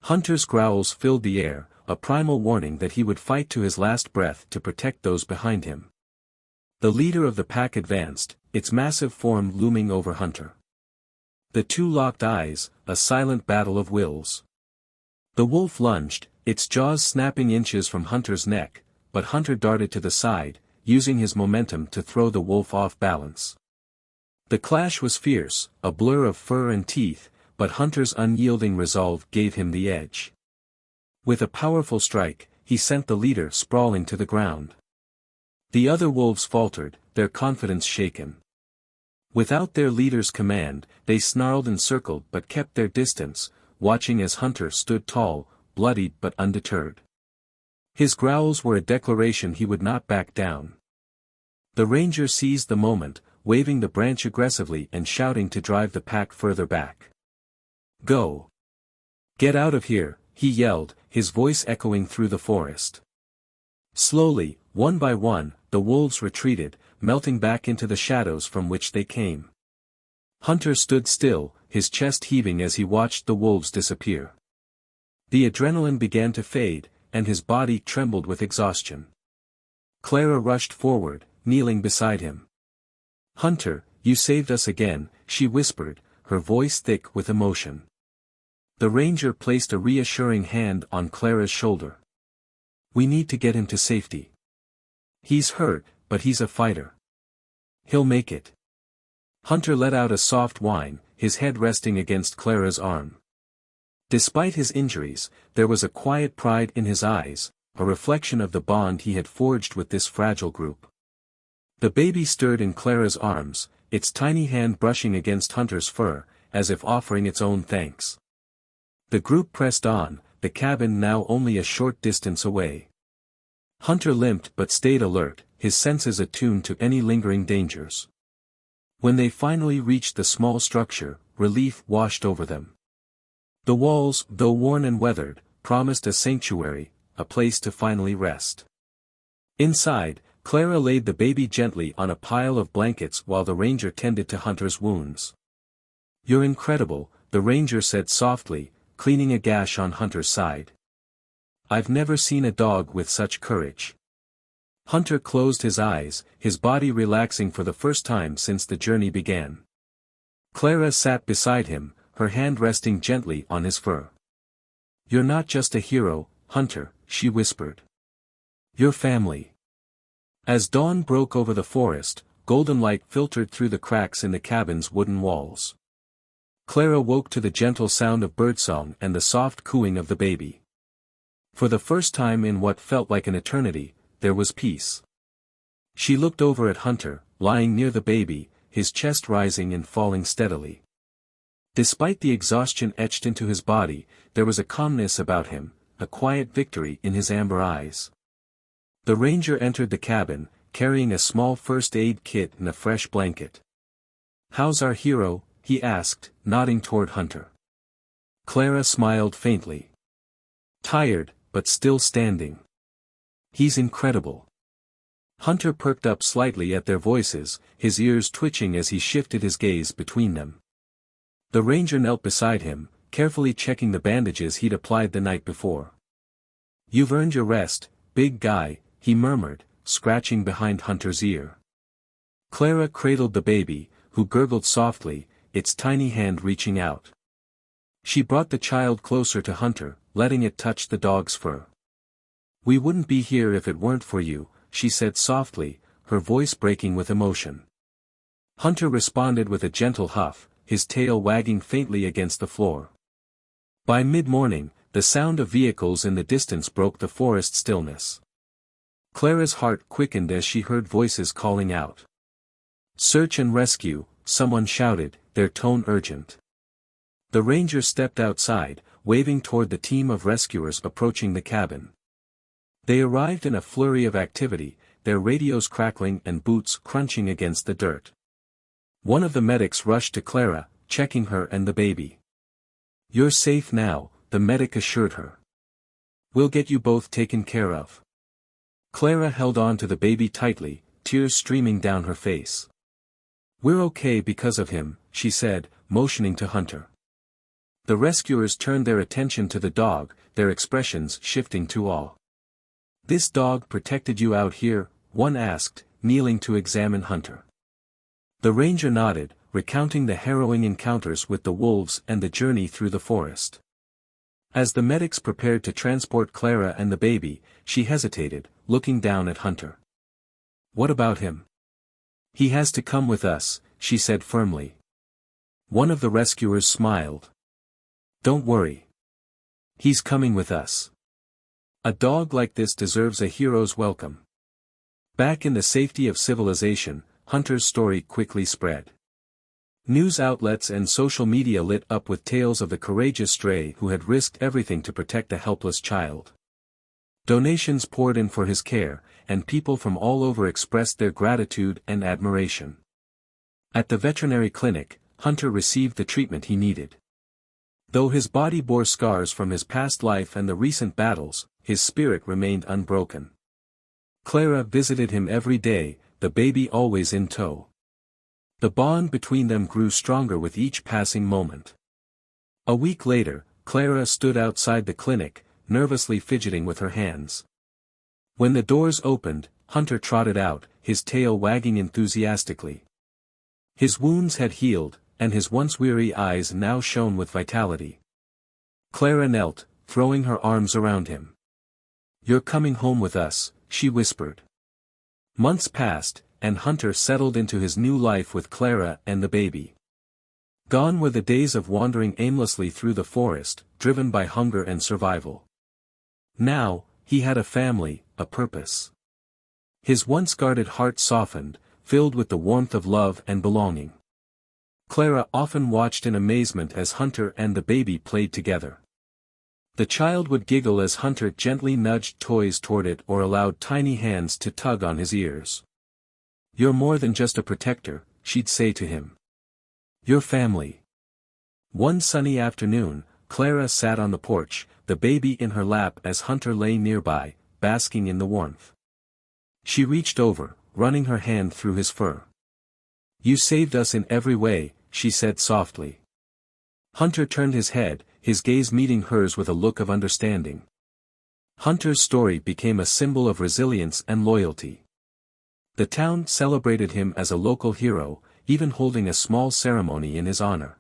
Hunter's growls filled the air, a primal warning that he would fight to his last breath to protect those behind him. The leader of the pack advanced, its massive form looming over Hunter. The two locked eyes, a silent battle of wills. The wolf lunged, its jaws snapping inches from Hunter's neck, but Hunter darted to the side, using his momentum to throw the wolf off balance. The clash was fierce, a blur of fur and teeth, but Hunter's unyielding resolve gave him the edge. With a powerful strike, he sent the leader sprawling to the ground. The other wolves faltered, their confidence shaken. Without their leader's command, they snarled and circled but kept their distance, watching as Hunter stood tall, bloodied but undeterred. His growls were a declaration he would not back down. The ranger seized the moment, waving the branch aggressively and shouting to drive the pack further back. Go! Get out of here, he yelled, his voice echoing through the forest. Slowly, one by one, the wolves retreated, melting back into the shadows from which they came. Hunter stood still, his chest heaving as he watched the wolves disappear. The adrenaline began to fade, and his body trembled with exhaustion. Clara rushed forward, kneeling beside him. "Hunter, you saved us again," she whispered, her voice thick with emotion. The ranger placed a reassuring hand on Clara's shoulder. "We need to get him to safety. He's hurt, but he's a fighter. He'll make it." Hunter let out a soft whine, his head resting against Clara's arm. Despite his injuries, there was a quiet pride in his eyes, a reflection of the bond he had forged with this fragile group. The baby stirred in Clara's arms, its tiny hand brushing against Hunter's fur, as if offering its own thanks. The group pressed on, the cabin now only a short distance away. Hunter limped but stayed alert, his senses attuned to any lingering dangers. When they finally reached the small structure, relief washed over them. The walls, though worn and weathered, promised a sanctuary, a place to finally rest. Inside, Clara laid the baby gently on a pile of blankets while the ranger tended to Hunter's wounds. "You're incredible," the ranger said softly, cleaning a gash on Hunter's side. "I've never seen a dog with such courage." Hunter closed his eyes, his body relaxing for the first time since the journey began. Clara sat beside him, her hand resting gently on his fur. "You're not just a hero, Hunter," she whispered. "You're family." As dawn broke over the forest, golden light filtered through the cracks in the cabin's wooden walls. Clara woke to the gentle sound of birdsong and the soft cooing of the baby. For the first time in what felt like an eternity, there was peace. She looked over at Hunter, lying near the baby, his chest rising and falling steadily. Despite the exhaustion etched into his body, there was a calmness about him, a quiet victory in his amber eyes. The ranger entered the cabin, carrying a small first aid kit and a fresh blanket. "How's our hero?" he asked, nodding toward Hunter. Clara smiled faintly. "Tired, but still standing. He's incredible." Hunter perked up slightly at their voices, his ears twitching as he shifted his gaze between them. The ranger knelt beside him, carefully checking the bandages he'd applied the night before. "You've earned your rest, big guy," he murmured, scratching behind Hunter's ear. Clara cradled the baby, who gurgled softly, its tiny hand reaching out. She brought the child closer to Hunter, letting it touch the dog's fur. "We wouldn't be here if it weren't for you," she said softly, her voice breaking with emotion. Hunter responded with a gentle huff, his tail wagging faintly against the floor. By mid-morning, the sound of vehicles in the distance broke the forest stillness. Clara's heart quickened as she heard voices calling out. "Search and rescue," someone shouted, their tone urgent. The ranger stepped outside, waving toward the team of rescuers approaching the cabin. They arrived in a flurry of activity, their radios crackling and boots crunching against the dirt. One of the medics rushed to Clara, checking her and the baby. "You're safe now," the medic assured her. "We'll get you both taken care of." Clara held on to the baby tightly, tears streaming down her face. "We're okay because of him," she said, motioning to Hunter. The rescuers turned their attention to the dog, their expressions shifting to awe. "This dog protected you out here?" one asked, kneeling to examine Hunter. The ranger nodded, recounting the harrowing encounters with the wolves and the journey through the forest. As the medics prepared to transport Clara and the baby, she hesitated, looking down at Hunter. "What about him?" "He has to come with us," she said firmly. One of the rescuers smiled. "Don't worry. He's coming with us. A dog like this deserves a hero's welcome." Back in the safety of civilization, Hunter's story quickly spread. News outlets and social media lit up with tales of the courageous stray who had risked everything to protect a helpless child. Donations poured in for his care, and people from all over expressed their gratitude and admiration. At the veterinary clinic, Hunter received the treatment he needed. Though his body bore scars from his past life and the recent battles, his spirit remained unbroken. Clara visited him every day, the baby always in tow. The bond between them grew stronger with each passing moment. A week later, Clara stood outside the clinic, nervously fidgeting with her hands. When the doors opened, Hunter trotted out, his tail wagging enthusiastically. His wounds had healed, and his once weary eyes now shone with vitality. Clara knelt, throwing her arms around him. "You're coming home with us," she whispered. Months passed, and Hunter settled into his new life with Clara and the baby. Gone were the days of wandering aimlessly through the forest, driven by hunger and survival. Now, he had a family, a purpose. His once guarded heart softened, filled with the warmth of love and belonging. Clara often watched in amazement as Hunter and the baby played together. The child would giggle as Hunter gently nudged toys toward it or allowed tiny hands to tug on his ears. "You're more than just a protector," she'd say to him. "You're family." One sunny afternoon, Clara sat on the porch, the baby in her lap as Hunter lay nearby, basking in the warmth. She reached over, running her hand through his fur. "You saved us in every way," she said softly. Hunter turned his head, his gaze meeting hers with a look of understanding. Hunter's story became a symbol of resilience and loyalty. The town celebrated him as a local hero, even holding a small ceremony in his honor.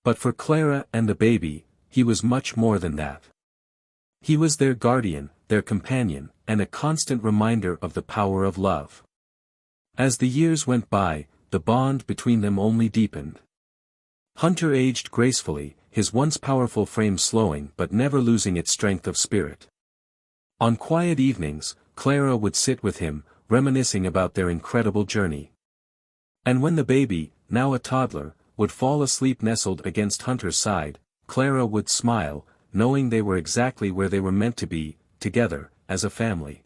But for Clara and the baby, he was much more than that. He was their guardian, their companion, and a constant reminder of the power of love. As the years went by, the bond between them only deepened. Hunter aged gracefully, his once powerful frame slowing but never losing its strength of spirit. On quiet evenings, Clara would sit with him, reminiscing about their incredible journey. And when the baby, now a toddler, would fall asleep nestled against Hunter's side, Clara would smile, knowing they were exactly where they were meant to be, together, as a family.